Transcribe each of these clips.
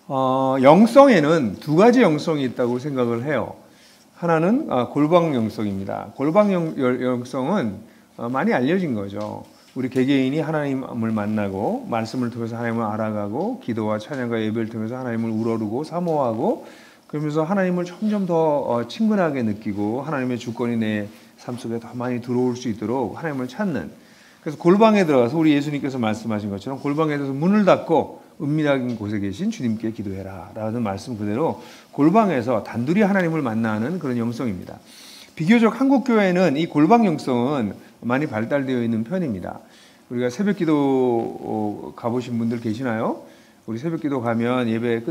영성에는 두 가지 영성이 있다고 생각을 해요. 하나는 골방 영성입니다. 골방 영성은 많이 알려진 거죠. 우리 개개인이 하나님을 만나고 말씀을 통해서 하나님을 알아가고 기도와 찬양과 예배를 통해서 하나님을 우러르고 사모하고 그러면서 하나님을 점점 더 친근하게 느끼고 하나님의 주권이 내 삶 속에 더 많이 들어올 수 있도록 하나님을 찾는, 그래서 골방에 들어가서 우리 예수님께서 말씀하신 것처럼 골방에 들어서 문을 닫고 은밀한 곳에 계신 주님께 기도해라 라는 말씀 그대로 골방에서 단둘이 하나님을 만나는 그런 영성입니다. 비교적 한국 교회는 이 골방 영성은 많이 발달되어 있는 편입니다. 우리가 새벽기도 가보신 분들 계시나요? 우리 새벽기도 가면 예배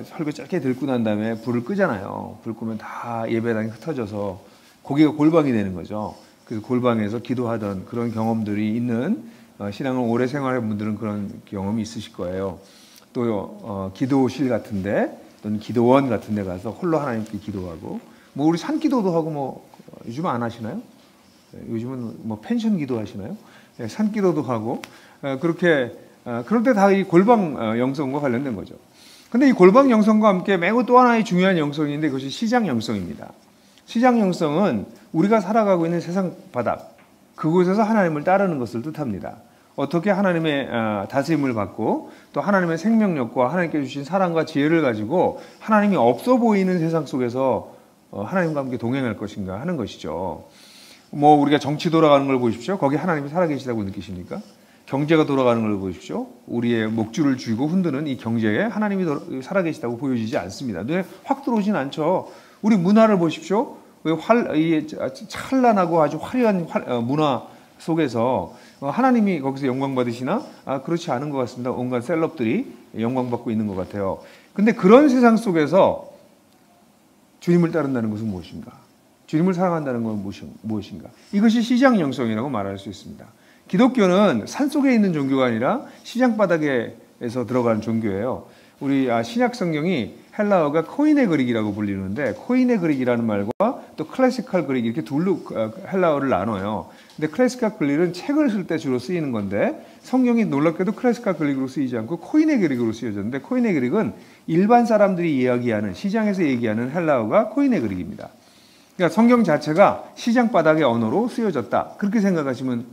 설교 짧게 듣고 난 다음에 불을 끄잖아요. 불 끄면 다 예배당이 흩어져서 거기가 골방이 되는 거죠. 그래서 골방에서 기도하던 그런 경험들이 있는 신앙을 오래 생활한 분들은 그런 경험이 있으실 거예요. 또 기도실 같은데 또는 기도원 같은데 가서 홀로 하나님께 기도하고, 뭐 우리 산기도도 하고 뭐 요즘 안 하시나요? 요즘은 뭐 펜션 기도하시나요? 산기도도 하고 그렇게 그런데 다 이 골방 영성과 관련된 거죠. 근데 이 골방 영성과 함께 매우 또 하나의 중요한 영성인데 그것이 시장 영성입니다. 시장 영성은 우리가 살아가고 있는 세상 바닥, 그곳에서 하나님을 따르는 것을 뜻합니다. 어떻게 하나님의 다스림을 받고 또 하나님의 생명력과 하나님께 주신 사랑과 지혜를 가지고 하나님이 없어 보이는 세상 속에서 하나님과 함께 동행할 것인가 하는 것이죠. 뭐 우리가 정치 돌아가는 걸 보십시오. 거기 하나님이 살아계시다고 느끼십니까? 경제가 돌아가는 걸 보십시오. 우리의 목줄을 쥐고 흔드는 이 경제에 하나님이 살아계시다고 보여지지 않습니다. 눈에 확 들어오진 않죠. 우리 문화를 보십시오. 찬란하고 아주 화려한 문화 속에서 하나님이 거기서 영광 받으시나? 그렇지 않은 것 같습니다. 온갖 셀럽들이 영광 받고 있는 것 같아요. 근데 그런 세상 속에서 주님을 따른다는 것은 무엇인가? 주님을 사랑한다는 건 무엇인가? 이것이 시장 영성이라고 말할 수 있습니다. 기독교는 산속에 있는 종교가 아니라 시장 바닥에서 들어가는 종교예요. 우리 신약 성경이 헬라어가 코이네 그릭이라고 불리는데, 코이네 그릭이라는 말과 또 클래시컬 그릭 이렇게 둘로 헬라어를 나눠요. 근데 클래시컬 그릭은 책을 쓸 때 주로 쓰이는 건데 성경이 놀랍게도 클래시컬 그릭으로 쓰이지 않고 코이네 그릭으로 쓰여졌는데, 코이네 그릭은 일반 사람들이 이야기하는, 시장에서 얘기하는 헬라어가 코이네 그릭입니다. 그러니까 성경 자체가 시장 바닥의 언어로 쓰여졌다, 그렇게 생각하시면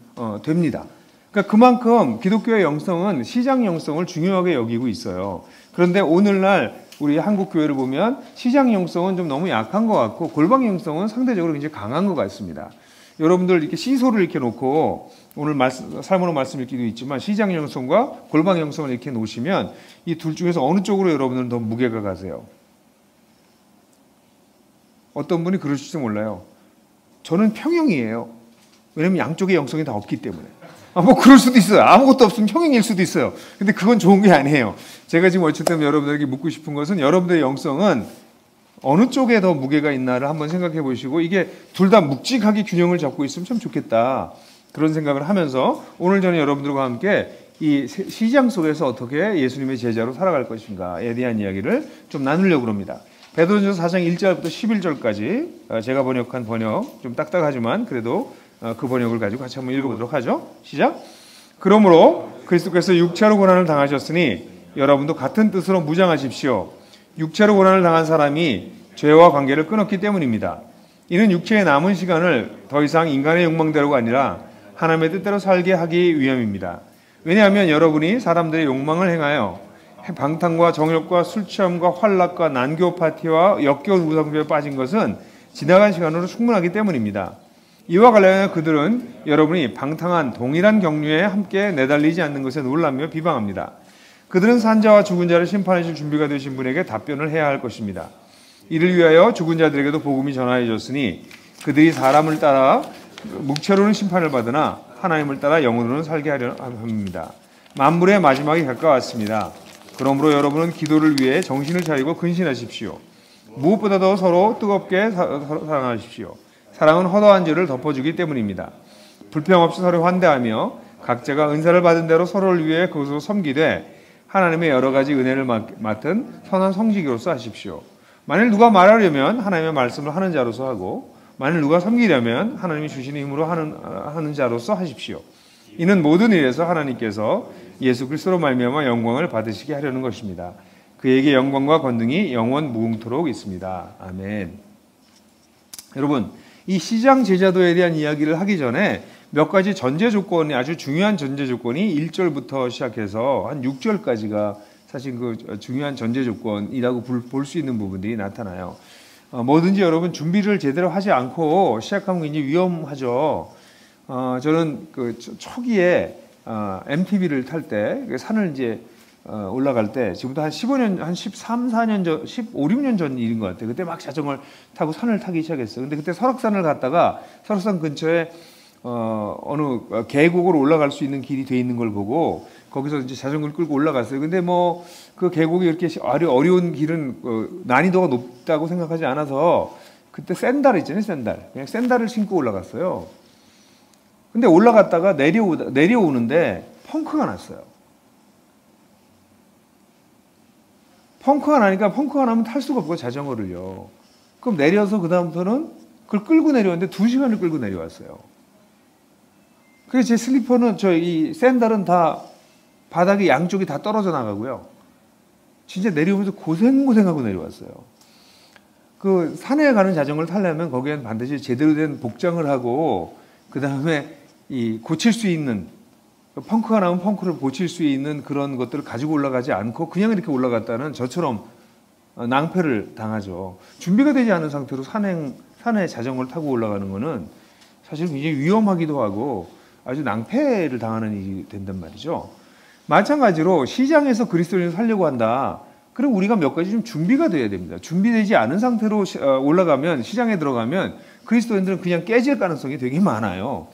됩니다. 그러니까 그만큼 기독교의 영성은 시장 영성을 중요하게 여기고 있어요. 그런데 오늘날 우리 한국 교회를 보면 시장 영성은 좀 너무 약한 것 같고 골방 영성은 상대적으로 굉장히 강한 것 같습니다. 여러분들 이렇게 시소를 이렇게 놓고 오늘 삶으로 말씀 읽기도 있지만 시장 영성과 골방 영성을 이렇게 놓으시면 이 둘 중에서 어느 쪽으로 여러분들은 더 무게가 가세요? 어떤 분이 그러실지 몰라요. 저는 평형이에요. 왜냐면 양쪽의 영성이 다 없기 때문에. 뭐 그럴 수도 있어요. 아무것도 없으면 평행일 수도 있어요. 근데 그건 좋은 게 아니에요. 제가 지금 어쨌든 여러분들에게 묻고 싶은 것은 여러분들의 영성은 어느 쪽에 더 무게가 있나를 한번 생각해 보시고, 이게 둘 다 묵직하게 균형을 잡고 있으면 참 좋겠다, 그런 생각을 하면서 오늘 저는 여러분들과 함께 이 시장 속에서 어떻게 예수님의 제자로 살아갈 것인가에 대한 이야기를 좀 나누려고 합니다. 베드로전서 4장 1절부터 11절까지 제가 번역한 번역, 좀 딱딱하지만 그래도 그 번역을 가지고 같이 한번 읽어보도록 하죠. 시작. 그러므로 그리스도께서 육체로 고난을 당하셨으니 여러분도 같은 뜻으로 무장하십시오. 육체로 고난을 당한 사람이 죄와 관계를 끊었기 때문입니다. 이는 육체의 남은 시간을 더 이상 인간의 욕망대로가 아니라 하나님의 뜻대로 살게 하기 위함입니다. 왜냐하면 여러분이 사람들의 욕망을 행하여 방탕과 정욕과 술 취함과 환락과 난교 파티와 역겨운 우상숭배에 빠진 것은 지나간 시간으로 충분하기 때문입니다. 이와 관련해 그들은 여러분이 방탕한 동일한 경륜에 함께 내달리지 않는 것에 놀라며 비방합니다. 그들은 산자와 죽은 자를 심판하실 준비가 되신 분에게 답변을 해야 할 것입니다. 이를 위하여 죽은 자들에게도 복음이 전하여졌으니 그들이 사람을 따라 묵체로는 심판을 받으나 하나님을 따라 영으로는 살게 하려 합니다. 만물의 마지막이 가까웠습니다. 그러므로 여러분은 기도를 위해 정신을 차리고 근신하십시오. 무엇보다도 서로 뜨겁게 사랑하십시오. 사랑은 허다한 죄를 덮어주기 때문입니다. 불평 없이 서로 환대하며 각자가 은사를 받은 대로 서로를 위해 그것으로 섬기되 하나님의 여러 가지 은혜를 맡은 선한 성직으로서 하십시오. 만일 누가 말하려면 하나님의 말씀을 하는 자로서 하고, 만일 누가 섬기려면 하나님이 주시는 힘으로 하는 자로서 하십시오. 이는 모든 일에서 하나님께서 예수 그리스도로 말미암아 영광을 받으시게 하려는 것입니다. 그에게 영광과 권능이 영원 무궁토록 있습니다. 아멘. 여러분, 이 시장 제자도에 대한 이야기를 하기 전에 몇 가지 전제 조건이, 아주 중요한 전제 조건이 1절부터 시작해서 한 6절까지가 사실 그 중요한 전제 조건이라고 볼 수 있는 부분들이 나타나요. 뭐든지 여러분 준비를 제대로 하지 않고 시작하면 굉장히 위험하죠. 저는 그 초기에 MTB를 탈 때 산을 이제 올라갈 때, 지금부터 한 15년, 한 13, 14년 전, 15, 16년 전 일인 것 같아요. 그때 막 자전거를 타고 산을 타기 시작했어요. 근데 그때 설악산을 갔다가 설악산 근처에 어느 계곡으로 올라갈 수 있는 길이 돼 있는 걸 보고 거기서 이제 자전거를 끌고 올라갔어요. 근데 뭐 그 계곡이 이렇게 어려운 길은 난이도가 높다고 생각하지 않아서 그때 샌들 있잖아요, 샌들. 그냥 샌들을 신고 올라갔어요. 근데 올라갔다가 내려오는데 펑크가 났어요. 펑크가 나면 탈 수가 없고 자전거를요. 그럼 내려서 그 다음부터는 그걸 끌고 내려왔는데 2시간을 끌고 내려왔어요. 그래서 제 슬리퍼는 이 샌들은 다 바닥이 양쪽이 다 떨어져 나가고요. 진짜 내려오면서 고생하고 내려왔어요. 그 산에 가는 자전거를 타려면 거기엔 반드시 제대로 된 복장을 하고 그 다음에 고칠 수 있는, 펑크가 나면 펑크를 고칠 수 있는 그런 것들을 가지고 올라가지 않고 그냥 이렇게 올라갔다는 저처럼 낭패를 당하죠. 준비가 되지 않은 상태로 산에 자전거를 타고 올라가는 거는 사실 굉장히 위험하기도 하고 아주 낭패를 당하는 일이 된단 말이죠. 마찬가지로 시장에서 그리스도인을 살려고 한다. 그럼 우리가 몇 가지 좀 준비가 돼야 됩니다. 준비되지 않은 상태로 올라가면, 시장에 들어가면 그리스도인들은 그냥 깨질 가능성이 되게 많아요.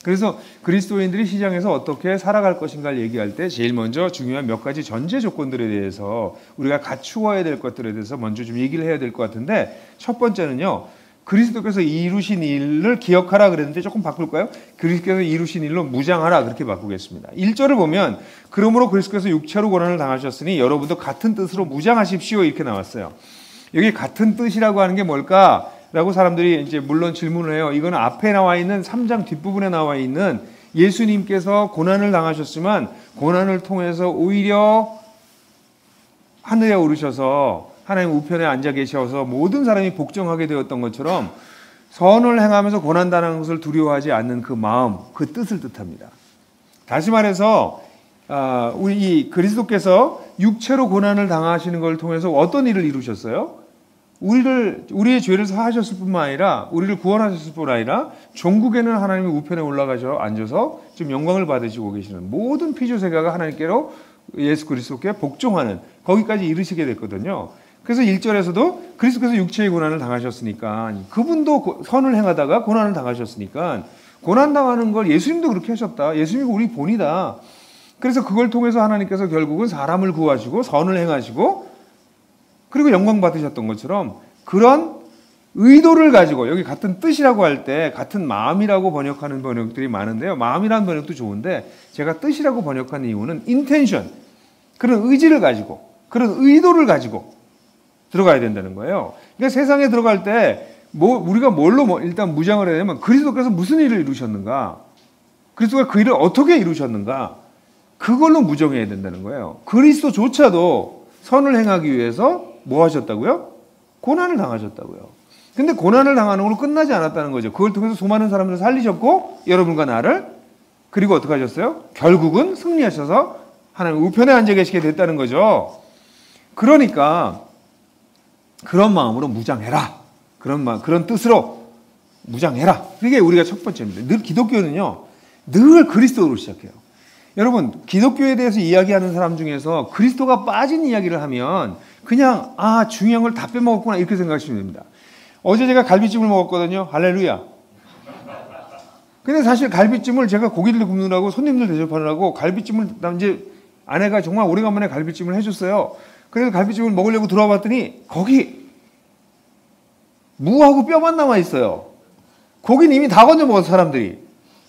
그래서 그리스도인들이 시장에서 어떻게 살아갈 것인가를 얘기할 때 제일 먼저 중요한 몇 가지 전제 조건들에 대해서 우리가 갖추어야 될 것들에 대해서 먼저 좀 얘기를 해야 될 것 같은데, 첫 번째는요, 그리스도께서 이루신 일을 기억하라 그랬는데 조금 바꿀까요? 그리스도께서 이루신 일로 무장하라, 그렇게 바꾸겠습니다. 1절을 보면 그러므로 그리스도께서 육체로 고난을 당하셨으니 여러분도 같은 뜻으로 무장하십시오, 이렇게 나왔어요. 여기 같은 뜻이라고 하는 게 뭘까? 라고 사람들이 이제 물론 질문을 해요. 이거는 앞에 나와 있는 3장 뒷부분에 나와 있는 예수님께서 고난을 당하셨지만 고난을 통해서 오히려 하늘에 오르셔서 하나님 우편에 앉아 계셔서 모든 사람이 복종하게 되었던 것처럼 선을 행하면서 고난당하는 것을 두려워하지 않는 그 마음, 그 뜻을 뜻합니다. 다시 말해서 우리 이 그리스도께서 육체로 고난을 당하시는 걸 통해서 어떤 일을 이루셨어요? 우리의 죄를 사하셨을 뿐만 아니라, 우리를 구원하셨을 뿐 아니라 종국에는 하나님의 우편에 올라가셔 앉아서 지금 영광을 받으시고 계시는 모든 피조세계가 하나님께로 예수 그리스도께 복종하는 거기까지 이르시게 됐거든요. 그래서 1절에서도 그리스도께서 육체의 고난을 당하셨으니까, 그분도 선을 행하다가 고난을 당하셨으니까 고난당하는 걸 예수님도 그렇게 하셨다. 예수님이 우리 본이다. 그래서 그걸 통해서 하나님께서 결국은 사람을 구하시고 선을 행하시고 그리고 영광 받으셨던 것처럼 그런 의도를 가지고, 여기 같은 뜻이라고 할 때 같은 마음이라고 번역하는 번역들이 많은데요. 마음이라는 번역도 좋은데 제가 뜻이라고 번역하는 이유는 intention, 그런 의지를 가지고, 그런 의도를 가지고 들어가야 된다는 거예요. 그러니까 세상에 들어갈 때 우리가 뭘로 일단 무장을 해야 되냐면 그리스도께서 무슨 일을 이루셨는가, 그리스도가 그 일을 어떻게 이루셨는가, 그걸로 무장해야 된다는 거예요. 그리스도조차도 선을 행하기 위해서 뭐 하셨다고요? 고난을 당하셨다고요. 근데 고난을 당하는 걸로 끝나지 않았다는 거죠. 그걸 통해서 수많은 사람들을 살리셨고 여러분과 나를, 그리고 어떻게 하셨어요? 결국은 승리하셔서 하나님 우편에 앉아 계시게 됐다는 거죠. 그러니까 그런 마음으로 무장해라. 그런 뜻으로 무장해라. 그게 우리가 첫 번째입니다. 늘 기독교는요, 늘 그리스도로 시작해요. 여러분, 기독교에 대해서 이야기하는 사람 중에서 그리스도가 빠진 이야기를 하면 그냥 중요한 걸 다 빼먹었구나, 이렇게 생각하시면 됩니다. 어제 제가 갈비찜을 먹었거든요. 할렐루야. 근데 사실 갈비찜을 제가 고기를 굽느라고 손님들 대접하느라고 갈비찜을 이제 아내가 정말 오래간만에 갈비찜을 해줬어요. 그래서 갈비찜을 먹으려고 들어와 봤더니 거기 무하고 뼈만 남아 있어요. 고기는 이미 다 건져 먹었어, 사람들이.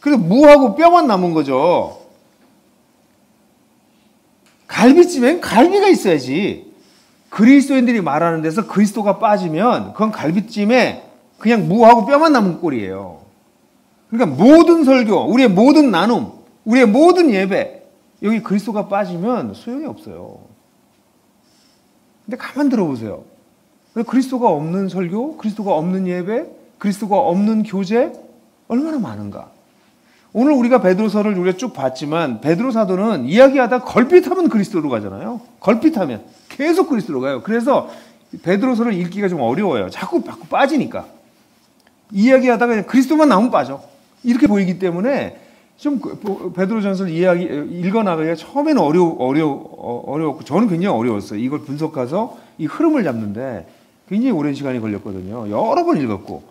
그래서 무하고 뼈만 남은 거죠. 갈비찜엔 갈비가 있어야지. 그리스도인들이 말하는 데서 그리스도가 빠지면 그건 갈비찜에 그냥 무하고 뼈만 남은 꼴이에요. 그러니까 모든 설교, 우리의 모든 나눔, 우리의 모든 예배, 여기 그리스도가 빠지면 소용이 없어요. 근데 가만 들어보세요. 그리스도가 없는 설교, 그리스도가 없는 예배, 그리스도가 없는 교제 얼마나 많은가. 오늘 우리가 베드로서를 우리가 쭉 봤지만 베드로 사도는 이야기하다 걸핏하면 그리스도로 가잖아요. 걸핏하면 계속 그리스도로 가요. 그래서 베드로서를 읽기가 좀 어려워요. 자꾸 빠지니까. 이야기하다가 그냥 그리스도만 나오면 빠져. 이렇게 보이기 때문에 좀 베드로전서를 읽어나가기가 처음에는 어려웠고 저는 굉장히 어려웠어요. 이걸 분석해서 이 흐름을 잡는데 굉장히 오랜 시간이 걸렸거든요. 여러 번 읽었고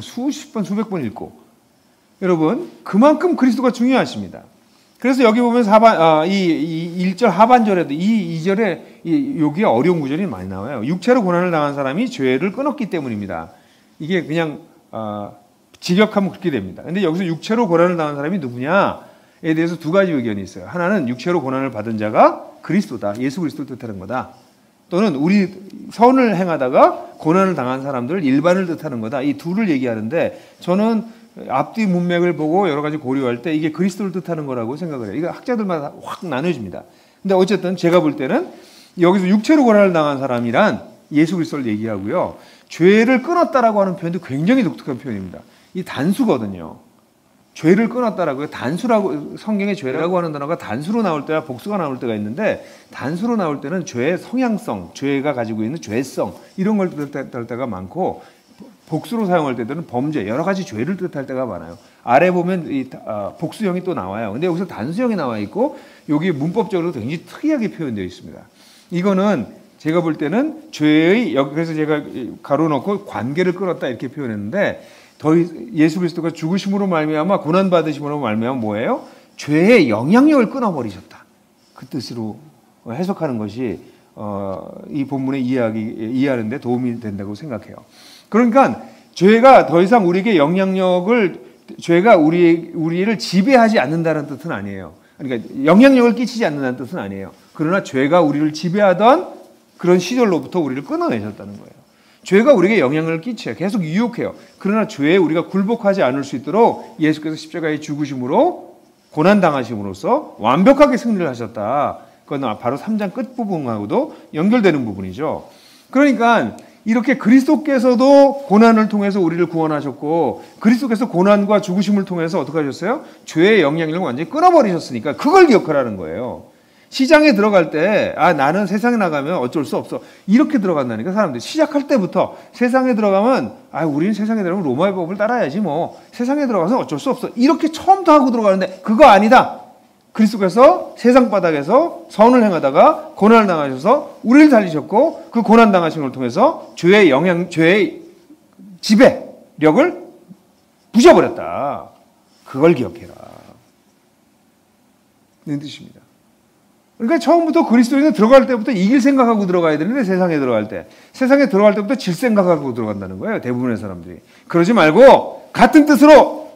수십 번, 수백 번 읽고. 여러분, 그만큼 그리스도가 중요하십니다. 그래서 여기 보면 이 1절 하반절에도 이 2절에 여기에 어려운 구절이 많이 나와요. 육체로 고난을 당한 사람이 죄를 끊었기 때문입니다. 이게 그냥 직역하면 그렇게 됩니다. 근데 여기서 육체로 고난을 당한 사람이 누구냐에 대해서 두 가지 의견이 있어요. 하나는 육체로 고난을 받은 자가 그리스도다. 예수 그리스도를 뜻하는 거다. 또는 우리 선을 행하다가 고난을 당한 사람들 일반을 뜻하는 거다. 이 둘을 얘기하는데 저는 앞뒤 문맥을 보고 여러 가지 고려할 때 이게 그리스도를 뜻하는 거라고 생각을 해요. 이거 학자들마다 확 나눠집니다. 근데 어쨌든 제가 볼 때는 여기서 육체로 고난을 당한 사람이란 예수 그리스도를 얘기하고요. 죄를 끊었다라고 하는 표현도 굉장히 독특한 표현입니다. 이 단수거든요. 죄를 끊었다라고요. 단수라고 성경에 죄라고 하는 단어가 단수로 나올 때와 복수가 나올 때가 있는데 단수로 나올 때는 죄의 성향성, 죄가 가지고 있는 죄성 이런 걸 뜻할 때가 많고 복수로 사용할 때는 범죄, 여러 가지 죄를 뜻할 때가 많아요. 아래 보면 복수형이 또 나와요. 근데 여기서 단수형이 나와 있고 여기 문법적으로 굉장히 특이하게 표현되어 있습니다. 이거는 제가 볼 때는 죄의 그래서 제가 가로 넣고 관계를 끊었다 이렇게 표현했는데 예수 그리스도가 죽으심으로 말미암아 고난 받으심으로 말미암아 뭐예요? 죄의 영향력을 끊어버리셨다. 그 뜻으로 해석하는 것이 이 본문의 이해하는 데 도움이 된다고 생각해요. 그러니까 죄가 더 이상 우리에게 죄가 우리를 지배하지 않는다는 뜻은 아니에요. 그러니까 영향력을 끼치지 않는다는 뜻은 아니에요. 그러나 죄가 우리를 지배하던 그런 시절로부터 우리를 끊어내셨다는 거예요. 죄가 우리에게 영향을 끼쳐요. 계속 유혹해요. 그러나 죄에 우리가 굴복하지 않을 수 있도록 예수께서 십자가에 죽으심으로 고난당하심으로써 완벽하게 승리를 하셨다. 그건 바로 3장 끝부분하고도 연결되는 부분이죠. 그러니까 이렇게 그리스도께서도 고난을 통해서 우리를 구원하셨고 그리스도께서 고난과 죽으심을 통해서 어떻게 하셨어요? 죄의 영향력을 완전히 끊어버리셨으니까 그걸 기억하라는 거예요. 시장에 들어갈 때 나는 세상에 나가면 어쩔 수 없어 이렇게 들어간다니까. 사람들이 시작할 때부터 세상에 들어가면 우리는 세상에 들어가면 로마의 법을 따라야지 뭐 세상에 들어가서 어쩔 수 없어 이렇게 처음부터 하고 들어가는데 그거 아니다. 그리스도께서 세상 바닥에서 선을 행하다가 고난을 당하셔서 우리를 살리셨고 그 고난 당하심을 통해서 죄의 지배력을 부셔버렸다. 그걸 기억해라. 는 뜻입니다. 그러니까 처음부터 그리스도인은 들어갈 때부터 이길 생각하고 들어가야 되는데 세상에 들어갈 때부터 질 생각하고 들어간다는 거예요. 대부분의 사람들이. 그러지 말고 같은 뜻으로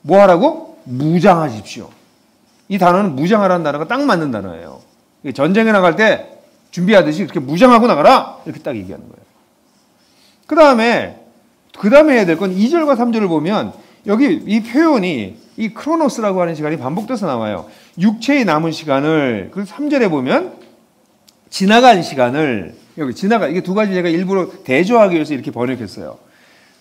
뭐 하라고? 무장하십시오. 이 단어는 무장하라는 단어가 딱 맞는 단어예요. 전쟁에 나갈 때 준비하듯이 이렇게 무장하고 나가라 이렇게 딱 얘기하는 거예요. 그 다음에 해야 될 건 2절과 3절을 보면 여기 이 표현이 이 크로노스라고 하는 시간이 반복돼서 나와요. 육체의 남은 시간을 그 3절에 보면 지나간 시간을 이게 두 가지 제가 일부러 대조하기 위해서 이렇게 번역했어요.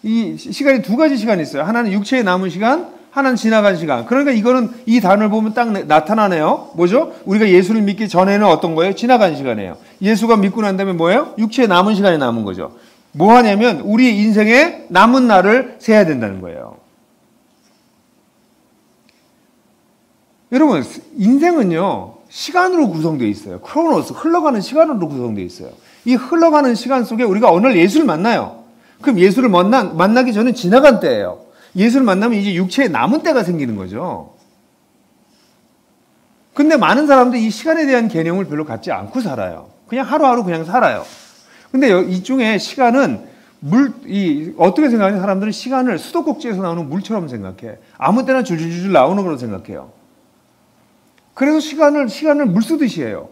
이 시간이 두 가지 시간이 있어요. 하나는 육체의 남은 시간, 하나는 지나간 시간. 그러니까 이거는 이 단어를 보면 딱 나타나네요. 뭐죠? 우리가 예수를 믿기 전에는 어떤 거예요? 지나간 시간이에요. 예수가 믿고 난 다음에 뭐예요? 육체의 남은 시간이 남은 거죠. 뭐 하냐면 우리 인생에 남은 날을 세야 된다는 거예요. 여러분, 인생은요, 시간으로 구성되어 있어요. 크로노스, 흘러가는 시간으로 구성되어 있어요. 이 흘러가는 시간 속에 우리가 어느 날 예수를 만나요. 그럼 예수를 만나기 전에 지나간 때예요. 예수를 만나면 이제 육체에 남은 때가 생기는 거죠. 근데 많은 사람들이 이 시간에 대한 개념을 별로 갖지 않고 살아요. 그냥 하루하루 그냥 살아요. 근데 이 중에 시간은 어떻게 생각하냐? 사람들은 시간을 수도꼭지에서 나오는 물처럼 생각해. 아무 때나 줄줄줄 나오는 걸로 생각해요. 그래서 시간을 물 쓰듯이 해요.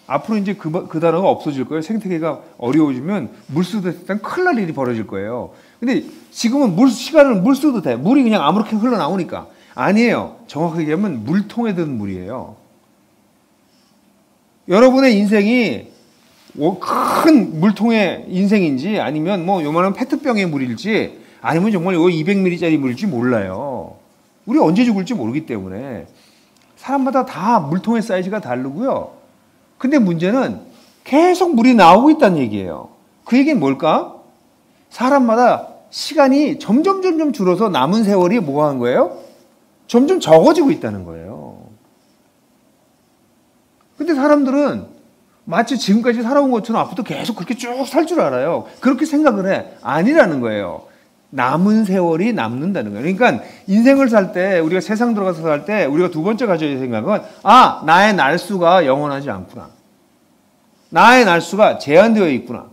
앞으로 이제 그 단어가 없어질 거예요. 생태계가 어려워지면 물 쓰듯 일단 큰일 날 일이 벌어질 거예요. 근데 지금은 시간을 물 써도 돼. 물이 그냥 아무렇게 흘러나오니까. 아니에요. 정확하게 얘기하면 물통에 든 물이에요. 여러분의 인생이 큰 물통의 인생인지 아니면 뭐 요만한 페트병의 물일지 아니면 정말 요 200ml짜리 물일지 몰라요. 우리 언제 죽을지 모르기 때문에 사람마다 다 물통의 사이즈가 다르고요. 근데 문제는 계속 물이 나오고 있다는 얘기예요. 그 얘기는 뭘까? 사람마다 시간이 점점 줄어서 남은 세월이 뭐가 한 거예요? 점점 적어지고 있다는 거예요. 근데 사람들은 마치 지금까지 살아온 것처럼 앞으로도 계속 그렇게 쭉 살 줄 알아요. 그렇게 생각을 해. 아니라는 거예요. 남은 세월이 남는다는 거예요. 그러니까 인생을 살 때, 우리가 세상 들어가서 살 때 우리가 두 번째 가져야 될 생각은 나의 날수가 영원하지 않구나. 나의 날수가 제한되어 있구나.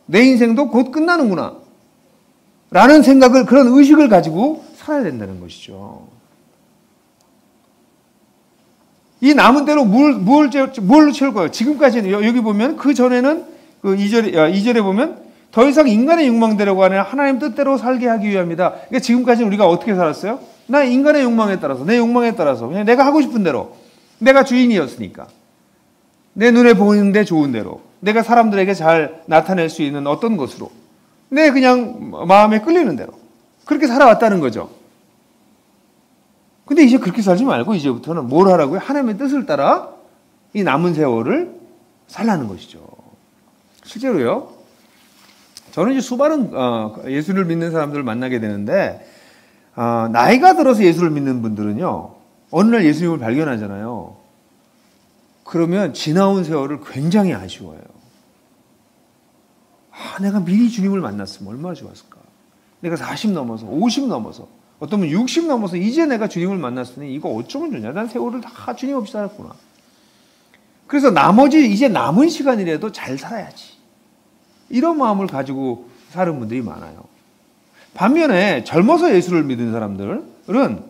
내 인생도 곧 끝나는구나. 라는 생각을, 그런 의식을 가지고 살아야 된다는 것이죠. 이 남은 대로 뭘로 채울 거예요? 지금까지는, 여기 보면 그 전에는 그 2절에 보면 더 이상 인간의 욕망대로가 아니라 하나님 뜻대로 살게 하기 위함이다. 그러니까 지금까지는 우리가 어떻게 살았어요? 나 인간의 욕망에 따라서, 내 욕망에 따라서, 그냥 내가 하고 싶은 대로, 내가 주인이었으니까. 내 눈에 보이는데 좋은 대로, 내가 사람들에게 잘 나타낼 수 있는 어떤 것으로, 내 그냥 마음에 끌리는 대로 그렇게 살아왔다는 거죠. 근데 이제 그렇게 살지 말고 이제부터는 뭘 하라고요? 하나님의 뜻을 따라 이 남은 세월을 살라는 것이죠. 실제로요, 저는 이제 수많은 예수를 믿는 사람들을 만나게 되는데, 나이가 들어서 예수를 믿는 분들은요, 어느 날 예수님을 발견하잖아요. 그러면 지나온 세월을 굉장히 아쉬워해요. 내가 미리 주님을 만났으면 얼마나 좋았을까. 내가 40 넘어서 50 넘어서 어쩌면 60 넘어서 이제 내가 주님을 만났으니 이거 어쩌면 좋냐. 난 세월을 다 주님 없이 살았구나. 그래서 나머지 이제 남은 시간이라도 잘 살아야지. 이런 마음을 가지고 사는 분들이 많아요. 반면에 젊어서 예수를 믿은 사람들은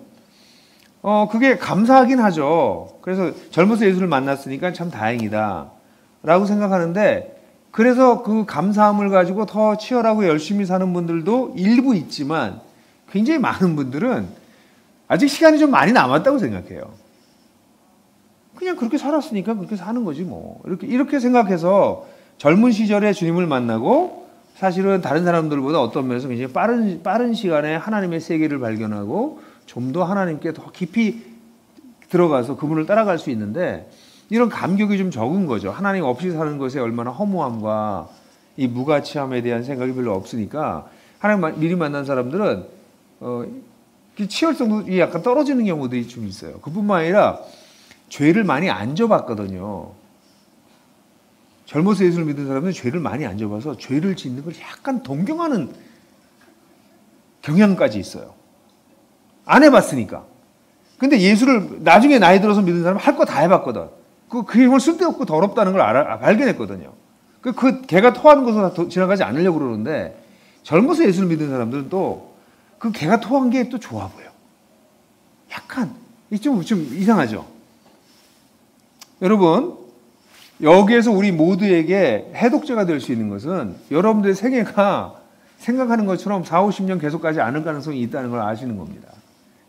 그게 감사하긴 하죠. 그래서 젊어서 예수를 만났으니까 참 다행이다 라고 생각하는데, 그래서 그 감사함을 가지고 더 치열하고 열심히 사는 분들도 일부 있지만, 굉장히 많은 분들은 아직 시간이 좀 많이 남았다고 생각해요. 그냥 그렇게 살았으니까 그렇게 사는 거지 뭐. 이렇게 생각해서 젊은 시절에 주님을 만나고 사실은 다른 사람들보다 어떤 면에서 굉장히 빠른 시간에 하나님의 세계를 발견하고 좀 더 하나님께 더 깊이 들어가서 그분을 따라갈 수 있는데, 이런 감격이 좀 적은 거죠. 하나님 없이 사는 것에 얼마나 허무함과 이 무가치함에 대한 생각이 별로 없으니까, 하나님 미리 만난 사람들은 치열성이 약간 떨어지는 경우들이 좀 있어요. 그뿐만 아니라 죄를 많이 안 져봤거든요. 젊어서 예수를 믿은 사람은 죄를 많이 안 져봐서 죄를 짓는 걸 약간 동경하는 경향까지 있어요. 안 해봤으니까. 근데 예수를 나중에 나이 들어서 믿은 사람은 할 거 다 해봤거든. 그게 정말 쓸데없고 더럽다는 걸 발견했거든요. 개가 토하는 것을 지나가지 않으려고 그러는데, 젊어서 예수를 믿은 사람들은 또 그 개가 토한 게 또 좋아 보여. 약간 좀 이상하죠. 여러분, 여기에서 우리 모두에게 해독제가 될 수 있는 것은 여러분들의 생애가 생각하는 것처럼 4, 50년 계속 가지 않을 가능성이 있다는 걸 아시는 겁니다.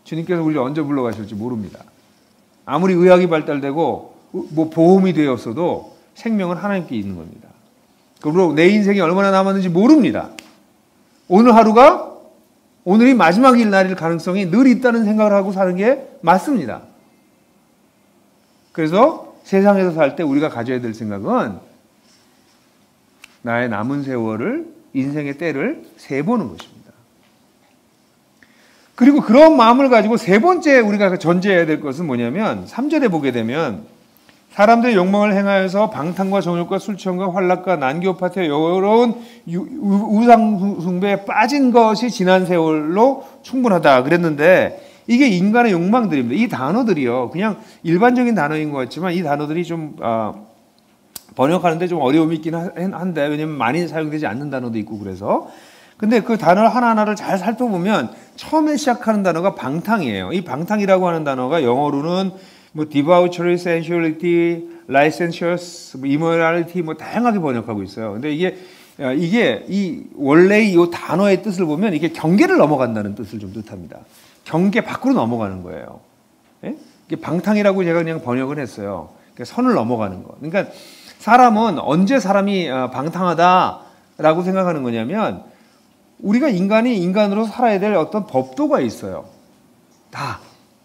주님께서 우리를 언제 불러가실지 모릅니다. 아무리 의학이 발달되고 뭐 보험이 되었어도 생명은 하나님께 있는 겁니다. 그리고 내 인생이 얼마나 남았는지 모릅니다. 오늘이 마지막일 날일 가능성이 늘 있다는 생각을 하고 사는 게 맞습니다. 그래서 세상에서 살 때 우리가 가져야 될 생각은 나의 남은 세월을, 인생의 때를 세보는 것입니다. 그리고 그런 마음을 가지고 세 번째 우리가 전제해야 될 것은 뭐냐면, 3절에 보게 되면 사람들의 욕망을 행하여서 방탕과 정욕과 술취함과 환락과 난교 파티와 여러운 우상 숭배에 빠진 것이 지난 세월로 충분하다 그랬는데, 이게 인간의 욕망들입니다. 이 단어들이요, 그냥 일반적인 단어인 것 같지만 이 단어들이 좀 번역하는데 좀 어려움이 있긴 한데, 왜냐면 많이 사용되지 않는 단어도 있고 그래서. 근데 그 단어 하나하나를 잘 살펴보면 처음에 시작하는 단어가 방탕이에요. 이 방탕이라고 하는 단어가 영어로는 뭐 debauchery, sensuality, licentious, immorality 뭐 다양하게 번역하고 있어요. 근데 이게 이 원래 이 단어의 뜻을 보면 이게 경계를 넘어간다는 뜻을 좀 뜻합니다. 경계 밖으로 넘어가는 거예요. 예? 이게 방탕이라고 제가 그냥 번역을 했어요. 그러니까 선을 넘어가는 거. 그러니까 사람은 언제 사람이 방탕하다라고 생각하는 거냐면 우리가 인간이 인간으로 살아야 될 어떤 법도가 있어요. 다.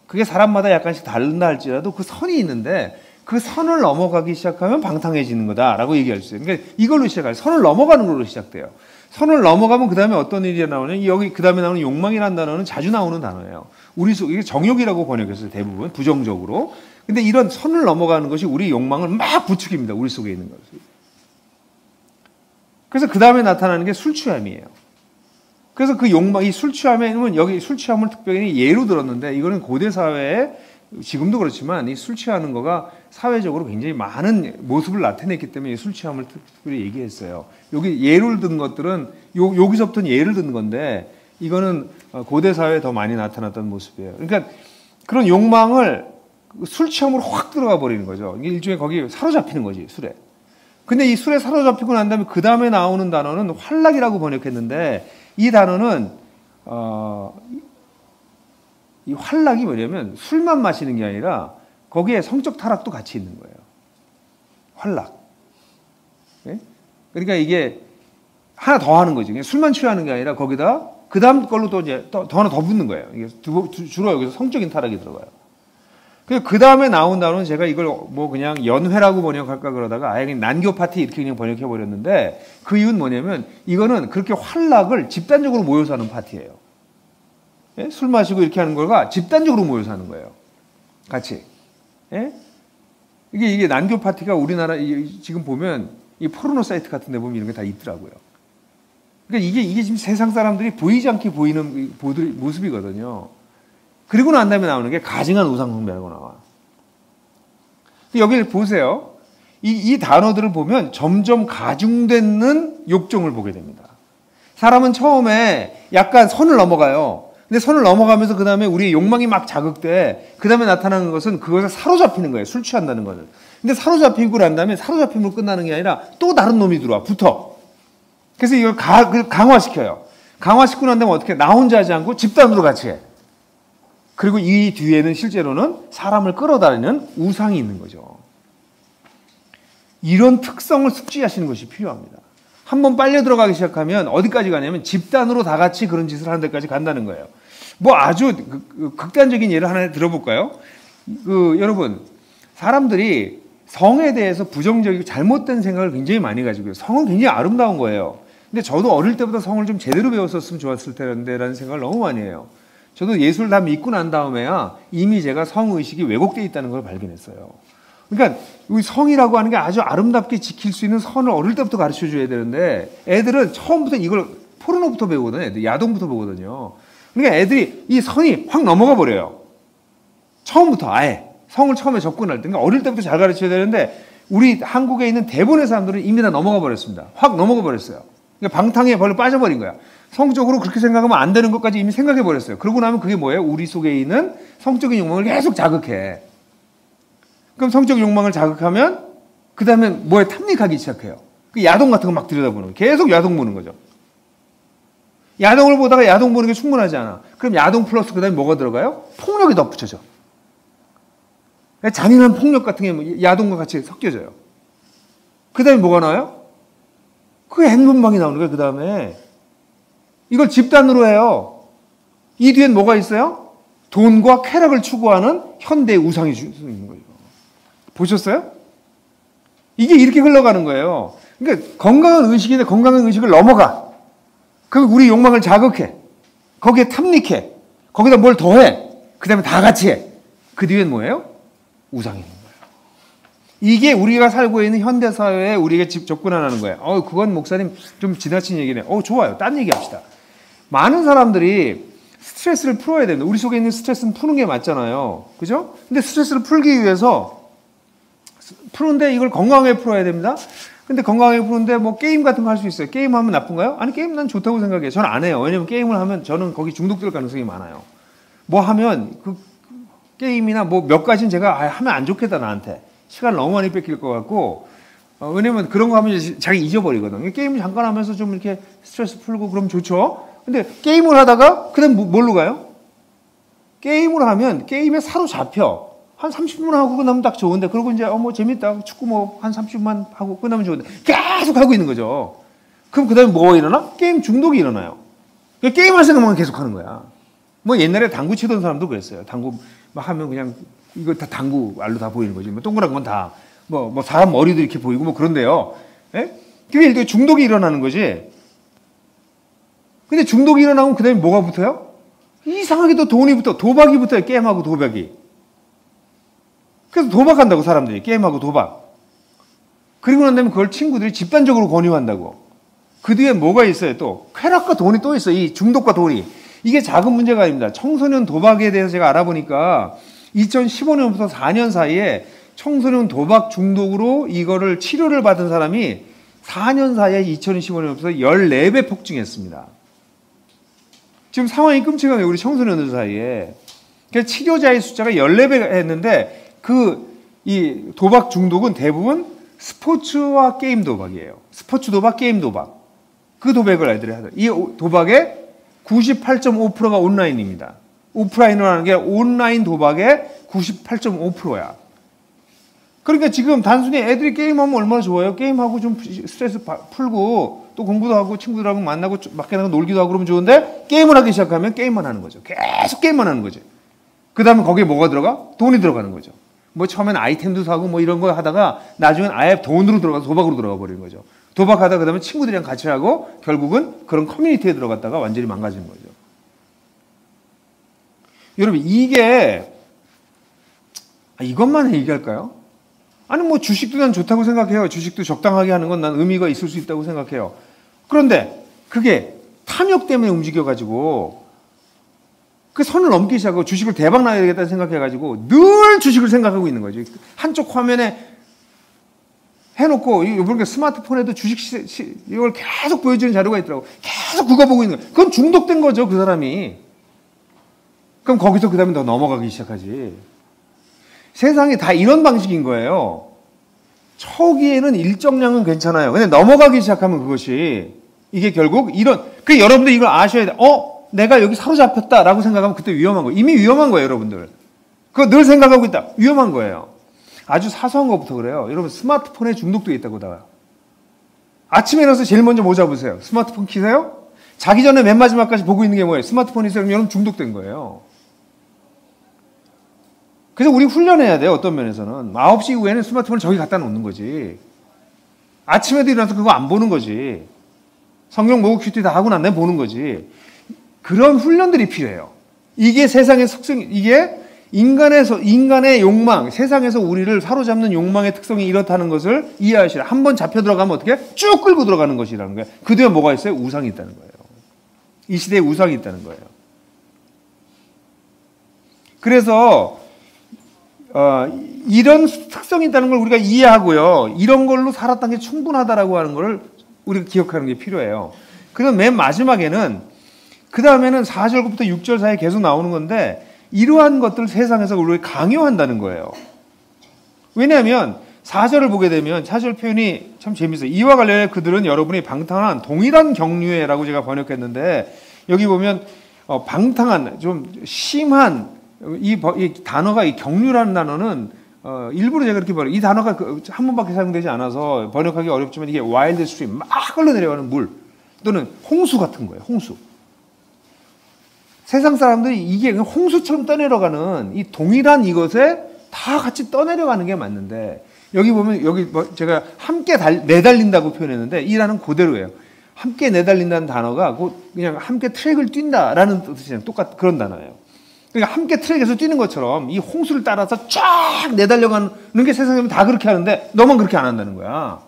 그게 사람마다 약간씩 다른다 할지라도 그 선이 있는데 그 선을 넘어가기 시작하면 방탕해지는 거다라고 얘기할 수 있어요. 그러니까 이걸로 시작해요. 선을 넘어가는 걸로 시작돼요. 선을 넘어가면 그 다음에 어떤 일이 나오냐면 여기 그 다음에 나오는 욕망이라는 단어는 자주 나오는 단어예요. 우리 속에 정욕이라고 번역했어요. 대부분 부정적으로. 근데 이런 선을 넘어가는 것이 우리 욕망을 막 부추깁니다. 우리 속에 있는 것을. 그래서 그 다음에 나타나는 게 술 취함이에요. 그래서 그 욕망, 이 술 취함에는 여기 술 취함을 특별히 예로 들었는데 이거는 고대 사회에 지금도 그렇지만 이 술 취하는 거가 사회적으로 굉장히 많은 모습을 나타냈기 때문에 술 취함을 특별히 얘기했어요. 여기 예를 든 것들은 여기서부터는 예를 든 건데 이거는 고대 사회에 더 많이 나타났던 모습이에요. 그러니까 그런 욕망을 술 취함으로 확 들어가 버리는 거죠. 일종의 거기 사로잡히는 거지, 술에. 근데 이 술에 사로잡히고 난 다음에 그 다음에 나오는 단어는 활락이라고 번역했는데 이 단어는 이 활락이 뭐냐면 술만 마시는 게 아니라 거기에 성적 타락도 같이 있는 거예요. 활락. 네? 그러니까 이게 하나 더 하는 거지. 술만 취하는 게 아니라 거기다 그 다음 걸로 또 이제 더 하나 더 붙는 거예요. 이게 주로 여기서 성적인 타락이 들어가요. 그 다음에 나온 단어는 제가 이걸 뭐 그냥 연회라고 번역할까 그러다가 아예 그냥 난교 파티 이렇게 그냥 번역해 버렸는데 그 이유는 뭐냐면 이거는 그렇게 활락을 집단적으로 모여서 하는 파티예요. 예? 술 마시고 이렇게 하는 거가 집단적으로 모여서 하는 거예요. 같이. 예? 이게 난교 파티가 우리나라 지금 보면 이 포르노 사이트 같은 데 보면 이런 게 다 있더라고요. 그러니까 이게 지금 세상 사람들이 보이지 않게 보이는 모습이거든요. 그리고 난 다음에 나오는 게 가증한 우상숭배라고 나와. 여기를 보세요. 이 단어들을 보면 점점 가중되는 욕정을 보게 됩니다. 사람은 처음에 약간 선을 넘어가요. 근데 선을 넘어가면서 그 다음에 우리의 욕망이 막 자극돼. 그 다음에 나타나는 것은 그것에 사로잡히는 거예요. 술 취한다는 것은. 근데 사로잡히고 난 다음에 사로잡힘으로 끝나는 게 아니라 또 다른 놈이 들어와. 붙어. 그래서 이걸 강화시켜요. 강화시키고 난 다음에 어떻게 나 혼자 하지 않고 집단으로 같이 해. 그리고 이 뒤에는 실제로는 사람을 끌어다니는 우상이 있는 거죠. 이런 특성을 숙지하시는 것이 필요합니다. 한번 빨려 들어가기 시작하면 어디까지 가냐면 집단으로 다 같이 그런 짓을 하는 데까지 간다는 거예요. 뭐 아주 극단적인 예를 하나 들어볼까요? 여러분, 사람들이 성에 대해서 부정적이고 잘못된 생각을 굉장히 많이 가지고 있어요. 성은 굉장히 아름다운 거예요. 근데 저도 어릴 때부터 성을 좀 제대로 배웠었으면 좋았을 텐데라는 생각을 너무 많이 해요. 저도 예수를 다 믿고 난 다음에야 이미 제가 성의식이 왜곡되어 있다는 걸 발견했어요. 그러니까 우리 성이라고 하는 게 아주 아름답게 지킬 수 있는 선을 어릴 때부터 가르쳐줘야 되는데 애들은 처음부터 이걸 포르노부터 배우거든요. 애들 야동부터 배우거든요. 그러니까 애들이 이 선이 확 넘어가 버려요. 처음부터 아예 성을 처음에 접근할 때. 그러니까 어릴 때부터 잘 가르쳐야 되는데 우리 한국에 있는 대부분의 사람들은 이미 다 넘어가 버렸습니다. 확 넘어가 버렸어요. 그러니까 방탕에 벌써 빠져버린 거야. 성적으로 그렇게 생각하면 안 되는 것까지 이미 생각해 버렸어요. 그러고 나면 그게 뭐예요? 우리 속에 있는 성적인 욕망을 계속 자극해. 그럼 성적 욕망을 자극하면 그 다음에 뭐에 탐닉하기 시작해요. 그 야동 같은 거 막 들여다보는 거예요. 계속 야동 보는 거죠. 야동을 보다가 야동 보는 게 충분하지 않아. 그럼 야동 플러스 그 다음에 뭐가 들어가요? 폭력이 덧붙여져. 잔인한 폭력 같은 게 야동과 같이 섞여져요. 그 다음에 뭐가 나와요? 그 행분방이 나오는 거예요. 그 다음에 이걸 집단으로 해요. 이 뒤엔 뭐가 있어요? 돈과 쾌락을 추구하는 현대의 우상이 있는 거예요. 보셨어요? 이게 이렇게 흘러가는 거예요. 그러니까 건강한 의식인데 건강한 의식을 넘어가. 그럼 우리 욕망을 자극해. 거기에 탐닉해. 거기다 뭘 더해. 그 다음에 다 같이 해. 그 뒤엔 뭐예요? 우상이 있는 거예요. 이게 우리가 살고 있는 현대사회에 우리가 접근하는 거예요. 그건 목사님 좀 지나친 얘기네. 좋아요. 딴 얘기 합시다. 많은 사람들이 스트레스를 풀어야 됩니다. 우리 속에 있는 스트레스는 푸는 게 맞잖아요. 그죠? 근데 스트레스를 풀기 위해서 푸는데 이걸 건강하게 풀어야 됩니다. 근데 건강하게 푸는데 뭐 게임 같은 거 할 수 있어요. 게임하면 나쁜가요? 아니, 게임 난 좋다고 생각해요. 저는 안 해요. 왜냐면 게임을 하면 저는 거기 중독될 가능성이 많아요. 뭐 하면 그 게임이나 뭐 몇 가지는 제가 하면 안 좋겠다 나한테. 시간을 너무 많이 뺏길 것 같고 왜냐면 그런 거 하면 자기 잊어버리거든. 게임 잠깐 하면서 좀 이렇게 스트레스 풀고 그러면 좋죠. 근데 게임을 하다가 그다음 뭘로 가요? 게임을 하면 게임에 사로잡혀. 한 30분 하고 끝나면 딱 좋은데, 그러고 이제 뭐 재밌다, 축구 뭐 한 30분만 하고 끝나면 좋은데 계속 하고 있는 거죠. 그럼 그 다음에 뭐가 일어나? 게임 중독이 일어나요. 게임할 생각만 계속 하는 거야. 뭐 옛날에 당구 치던 사람도 그랬어요. 당구 막 하면 그냥 이거 다 당구 알로 다 보이는 거지. 뭐 동그란 건 다 뭐 사람 머리도 이렇게 보이고 뭐 그런데요. 예? 그게 일종의 중독이 일어나는 거지. 근데 중독이 일어나면 그 다음에 뭐가 붙어요? 이상하게도 돈이 붙어. 도박이 붙어요. 게임하고 도박이. 그래서 도박한다고 사람들이. 게임하고 도박. 그리고 난 다음에 그걸 친구들이 집단적으로 권유한다고. 그 뒤에 뭐가 있어요 또? 쾌락과 돈이 또 있어요. 이 중독과 돈이. 이게 작은 문제가 아닙니다. 청소년 도박에 대해서 제가 알아보니까 2015년부터 4년 사이에 청소년 도박 중독으로 이거를 치료를 받은 사람이 4년 사이에 2015년부터 14배 폭증했습니다. 지금 상황이 끔찍하네요. 우리 청소년들 사이에. 그러니까 치료자의 숫자가 14배가 했는데 이 도박 중독은 대부분 스포츠와 게임 도박이에요. 스포츠 도박, 게임 도박. 그 도박을 애들이 하더라고요. 이 도박의 98.5%가 온라인입니다. 오프라인으로 하는 게 온라인 도박의 98.5%야. 그러니까 지금 단순히 애들이 게임하면 얼마나 좋아요? 게임하고 좀 스트레스 풀고 또 공부도 하고 친구들하고 만나고 밖에 나가서 놀기도 하고 그러면 좋은데 게임을 하기 시작하면 게임만 하는 거죠. 계속 게임만 하는 거죠. 그 다음에 거기에 뭐가 들어가? 돈이 들어가는 거죠. 뭐 처음엔 아이템도 사고 뭐 이런 거 하다가 나중엔 아예 돈으로 들어가서 도박으로 들어가 버리는 거죠. 도박하다 그 다음에 친구들이랑 같이 하고 결국은 그런 커뮤니티에 들어갔다가 완전히 망가지는 거죠. 여러분 이게 이것만 얘기할까요? 아니 뭐 주식도 난 좋다고 생각해요. 주식도 적당하게 하는 건 난 의미가 있을 수 있다고 생각해요. 그런데 그게 탐욕 때문에 움직여가지고 그 선을 넘기 시작하고 주식을 대박 나야 되겠다 생각해가지고 늘 주식을 생각하고 있는 거죠. 한쪽 화면에 해놓고 이번에 스마트폰에도 주식 이걸 계속 보여주는 자료가 있더라고. 계속 그거 보고 있는 거예요. 그건 중독된 거죠, 그 사람이. 그럼 거기서 그 다음에 더 넘어가기 시작하지. 세상이 다 이런 방식인 거예요. 초기에는 일정량은 괜찮아요. 근데 넘어가기 시작하면 그것이 이게 결국 그 여러분들 이걸 아셔야 돼. 내가 여기 사로잡혔다라고 생각하면 그때 위험한 거예요. 이미 위험한 거예요, 여러분들. 그거 늘 생각하고 있다. 위험한 거예요. 아주 사소한 것부터 그래요. 여러분 스마트폰에 중독돼 있다고 다. 아침에 일어나서 제일 먼저 뭐 잡으세요? 스마트폰 키세요? 자기 전에 맨 마지막까지 보고 있는 게 뭐예요? 스마트폰이 있어요. 그럼 여러분 중독된 거예요. 그래서 우리 훈련해야 돼요. 어떤 면에서는. 9시 이후에는 스마트폰을 저기 갖다 놓는 거지. 아침에도 일어나서 그거 안 보는 거지. 성경 모국 큐티 다 하고 난 다음에 보는 거지. 그런 훈련들이 필요해요. 이게 세상의 속성, 이게 인간의 욕망, 세상에서 우리를 사로잡는 욕망의 특성이 이렇다는 것을 이해하시라. 한번 잡혀 들어가면 어떻게? 쭉 끌고 들어가는 것이라는 거예요. 그 뒤에 뭐가 있어요? 우상이 있다는 거예요. 이 시대에 우상이 있다는 거예요. 그래서 이런 특성이 있다는 걸 우리가 이해하고요. 이런 걸로 살았다는 게 충분하다라고 하는 걸 우리가 기억하는 게 필요해요. 그래서 맨 마지막에는 그 다음에는 4절부터 6절 사이에 계속 나오는 건데 이러한 것들을 세상에서 우리가 강요한다는 거예요. 왜냐하면 4절을 보게 되면 4절 표현이 참 재밌어요. 이와 관련해 그들은 여러분이 방탕한 동일한 경륜에라고 제가 번역했는데 여기 보면 방탕한 좀 심한 이 단어가 이 경륜이라는 단어는 일부러 제가 그렇게 번역. 이 단어가 한 번밖에 사용되지 않아서 번역하기 어렵지만 이게 와일드 스트림 막 흘러내려가는 물 또는 홍수 같은 거예요. 홍수. 세상 사람들이 이게 홍수처럼 떠내려가는 이 동일한 이것에 다 같이 떠내려가는 게 맞는데 여기 보면 여기 제가 함께 내달린다고 표현했는데 이 단어는 그대로예요. 함께 내달린다는 단어가 그냥 함께 트랙을 뛴다라는 뜻이랑 그런 단어예요. 그러니까 함께 트랙에서 뛰는 것처럼 이 홍수를 따라서 쫙 내달려가는 게 세상에 다 그렇게 하는데 너만 그렇게 안 한다는 거야.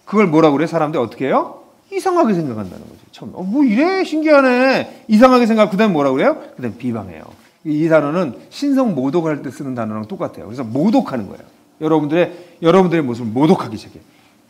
그걸 뭐라고 그래? 사람들이 어떻게 해요? 이상하게 생각한다는 거죠. 처음 뭐 이래 신기하네. 이상하게 생각하고 그다음에 뭐라고 그래요? 그다음에 비방해요. 이 단어는 신성 모독할 때 쓰는 단어랑 똑같아요. 그래서 모독하는 거예요. 여러분들의 모습을 모독하기 시작해.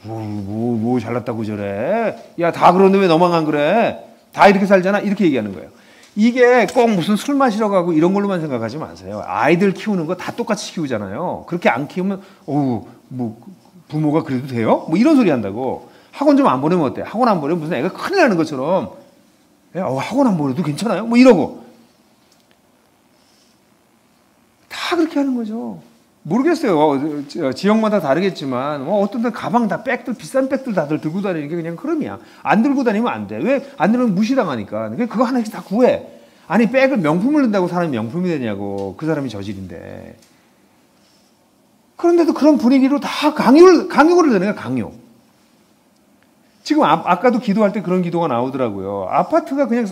뭐 잘났다고 저래? 야, 다 그러는데 왜 너만 안 그래? 다 이렇게 살잖아? 이렇게 얘기하는 거예요. 이게 꼭 무슨 술 마시러 가고 이런 걸로만 생각하지 마세요. 아이들 키우는 거 다 똑같이 키우잖아요. 그렇게 안 키우면 뭐 부모가 그래도 돼요? 뭐 이런 소리 한다고. 학원 좀 안 보내면 어때? 학원 안 보내면 무슨 애가 큰일 나는 것처럼 학원 안 보내도 괜찮아요? 뭐 이러고 다 그렇게 그렇게 하는 거죠. 모르겠어요. 지역마다 다르겠지만 어떤 데 가방 다 백들 비싼 백들 다들 들고 다니는 게 그냥 흐름이야. 안 들고 다니면 안 돼. 왜 안 들으면 무시당하니까. 그거 하나씩 다 구해. 아니 백을 명품을 든다고 사람이 명품이 되냐고. 그 사람이 저질인데. 그런데도 그런 분위기로 다 강요를 되는 거야. 강요. 지금 아까도 기도할 때 그런 기도가 나오더라고요. 아파트가 그냥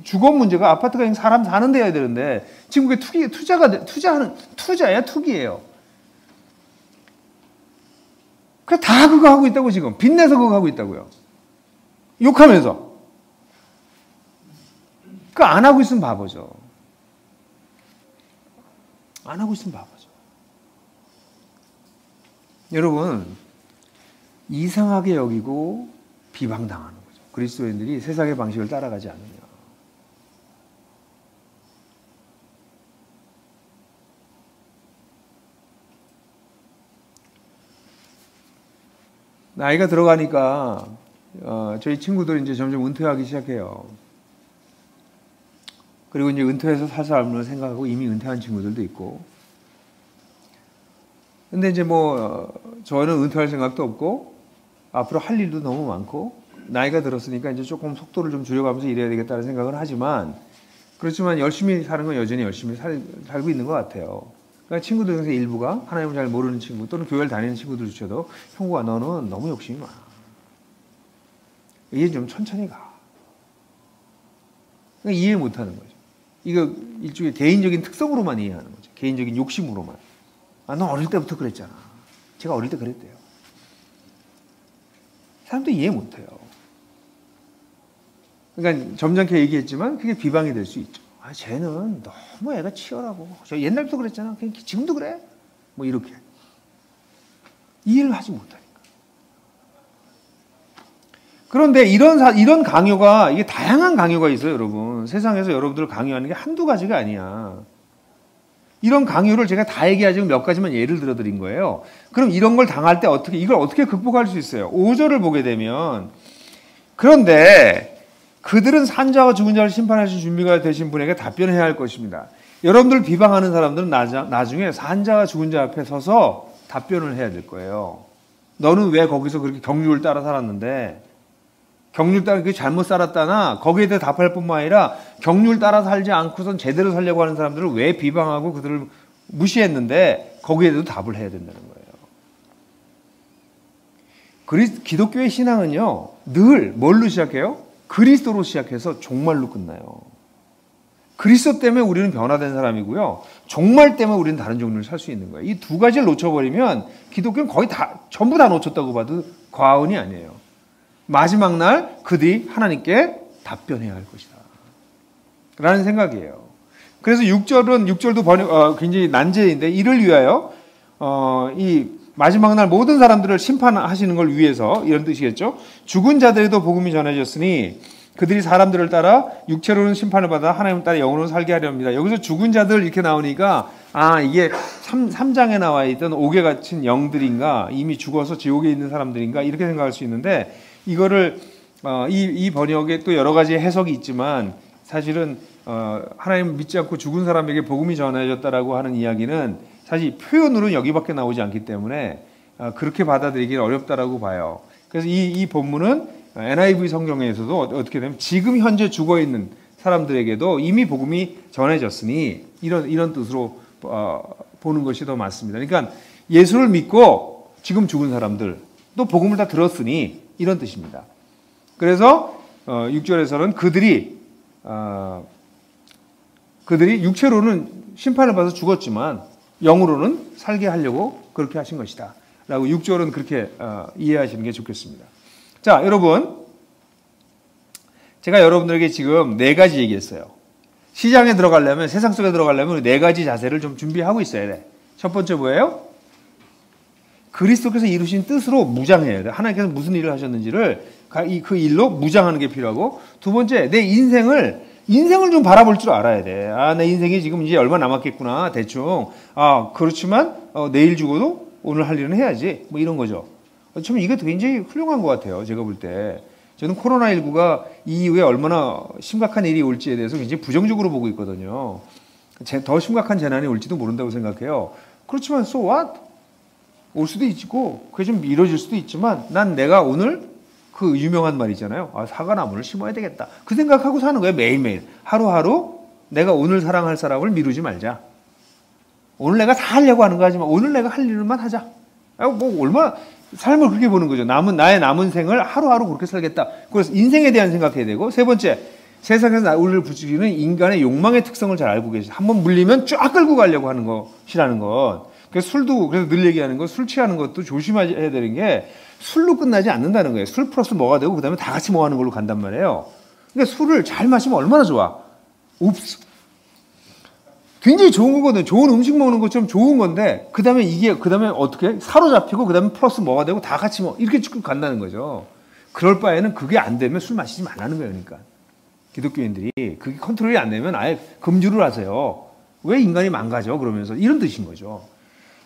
주거 문제가 아파트가 그냥 사람 사는 데여야 되는데 지금 그게 투자야 투기예요. 그 다 그거 하고 있다고 지금 빚내서 그거 하고 있다고요. 욕하면서 그 안 하고 있으면 바보죠. 안 하고 있으면 바보죠. 여러분 이상하게 여기고 비방당하는 거죠. 그리스도인들이 세상의 방식을 따라가지 않으면. 나이가 들어가니까 저희 친구들이 이제 점점 은퇴하기 시작해요. 그리고 이제 은퇴해서 살 삶을 생각하고 이미 은퇴한 친구들도 있고. 근데 이제 저는 은퇴할 생각도 없고 앞으로 할 일도 너무 많고 나이가 들었으니까 이제 조금 속도를 좀 줄여가면서 일해야 되겠다는 생각을 하지만 그렇지만 열심히 사는 건 여전히 열심히 살고 있는 것 같아요. 그러니까 친구들 중에서 일부가 하나님을 잘 모르는 친구 또는 교회를 다니는 친구들조차도 형구야 너는 너무 욕심이 많아. 이해 좀 천천히 가. 그러니까 이해 못하는 거죠. 이거 일종의 개인적인 특성으로만 이해하는 거죠. 개인적인 욕심으로만. 너 어릴 때부터 그랬잖아. 제가 어릴 때 그랬대요. 사람도 이해 못해요. 그러니까 점잖게 얘기했지만 그게 비방이 될 수 있죠. 쟤는 너무 애가 치열하고 저 옛날부터 그랬잖아. 그냥 지금도 그래. 이렇게 이해를 하지 못하니까. 그런데 이런 강요가 이게 다양한 강요가 있어요, 여러분. 세상에서 여러분들을 강요하는 게 한두 가지가 아니야. 이런 강요를 제가 다 얘기하지 몇 가지만 예를 들어드린 거예요. 그럼 이런 걸 당할 때 이걸 어떻게 극복할 수 있어요? 5절을 보게 되면 그런데 그들은 산자와 죽은 자를 심판하실 준비가 되신 분에게 답변해야 할 것입니다. 여러분들 비방하는 사람들은 나중에 산자와 죽은 자 앞에 서서 답변을 해야 될 거예요. 너는 왜 거기서 그렇게 경륜을 따라 살았는데 경륜 따라 그게 잘못 살았다나 거기에 대해 답할 뿐만 아니라 경륜 따라 살지 않고선 제대로 살려고 하는 사람들을 왜 비방하고 그들을 무시했는데 거기에 대해서 답을 해야 된다는 거예요. 기독교의 신앙은요 늘 뭘로 시작해요? 그리스도로 시작해서 종말로 끝나요. 그리스도 때문에 우리는 변화된 사람이고요. 종말 때문에 우리는 다른 종류를 살 수 있는 거예요. 이 두 가지를 놓쳐버리면 기독교는 거의 전부 다 놓쳤다고 봐도 과언이 아니에요. 마지막 날 그들이 하나님께 답변해야 할 것이다. 라는 생각이에요. 그래서 6절도 굉장히 난제인데 이를 위하여 이 마지막 날 모든 사람들을 심판하시는 걸 위해서 이런 뜻이겠죠. 죽은 자들에도 복음이 전해졌으니 그들이 사람들을 따라 육체로는 심판을 받아 하나님을 따라 영으로는 살게 하려 합니다. 여기서 죽은 자들 이렇게 나오니까 이게 3장에 나와 있던 옥에 갇힌 영들인가 이미 죽어서 지옥에 있는 사람들인가 이렇게 생각할 수 있는데 이거를 이 번역에 또 여러 가지 해석이 있지만 사실은 하나님을 믿지 않고 죽은 사람에게 복음이 전해졌다라고 하는 이야기는 사실 표현으로는 여기밖에 나오지 않기 때문에 그렇게 받아들이기는 어렵다라고 봐요. 그래서 이 본문은 NIV 성경에서도 어떻게 되면 지금 현재 죽어있는 사람들에게도 이미 복음이 전해졌으니 이런 뜻으로 보는 것이 더 맞습니다. 그러니까 예수를 믿고 지금 죽은 사람들 또 복음을 다 들었으니 이런 뜻입니다. 그래서 6절에서는 그들이 육체로는 심판을 받아서 죽었지만 영으로는 살게 하려고 그렇게 하신 것이다 라고 6절은 그렇게 이해하시는 게 좋겠습니다. 자, 여러분 제가 여러분들에게 지금 4가지 얘기했어요. 시장에 들어가려면 세상 속에 들어가려면 4가지 자세를 좀 준비하고 있어야 돼. 첫 번째 뭐예요? 그리스도께서 이루신 뜻으로 무장해야 돼. 하나님께서 무슨 일을 하셨는지를 그 일로 무장하는 게 필요하고 두 번째 내 인생을 좀 바라볼 줄 알아야 돼. 내 인생이 지금 이제 얼마 남았겠구나. 대충. 그렇지만 내일 죽어도 오늘 할 일은 해야지. 이런 거죠. 참 이게 굉장히 훌륭한 것 같아요. 제가 볼 때. 저는 코로나19가 이후에 얼마나 심각한 일이 올지에 대해서 굉장히 부정적으로 보고 있거든요. 더 심각한 재난이 올지도 모른다고 생각해요. 그렇지만 so what? 올 수도 있고 그게 좀 미뤄질 수도 있지만 난 내가 오늘 그 유명한 말 있잖아요. 사과나무를 심어야 되겠다. 그 생각하고 사는 거예요. 매일매일. 하루하루 내가 오늘 사랑할 사람을 미루지 말자. 오늘 내가 다 하려고 하는 거 하지만 오늘 내가 할 일만 하자. 뭐 얼마나 삶을 그렇게 보는 거죠. 나의 남은 생을 하루하루 그렇게 살겠다. 그래서 인생에 대한 생각해야 되고, 세 번째, 세상에서 우리를 부추기는 인간의 욕망의 특성을 잘 알고 계시죠. 한번 물리면 쫙 끌고 가려고 하는 것이라는 것. 그래서 술도, 그래서 늘 얘기하는 거, 술 취하는 것도 조심해야 되는 게 술로 끝나지 않는다는 거예요. 술 플러스 뭐가 되고 그다음에 다 같이 뭐 하는 걸로 간단 말이에요. 그러니까 술을 잘 마시면 얼마나 좋아. 굉장히 좋은 거거든요. 좋은 음식 먹는 것처럼 좋은 건데, 그 다음에 어떻게 사로잡히고, 그 다음에 플러스 뭐가 되고, 다 같이 이렇게 쭉 간다는 거죠. 그럴 바에는 그게 안 되면 술 마시지 말라는 거예요, 그러니까. 기독교인들이. 그게 컨트롤이 안 되면 아예 금주를 하세요. 왜 인간이 망가져? 그러면서. 이런 뜻인 거죠.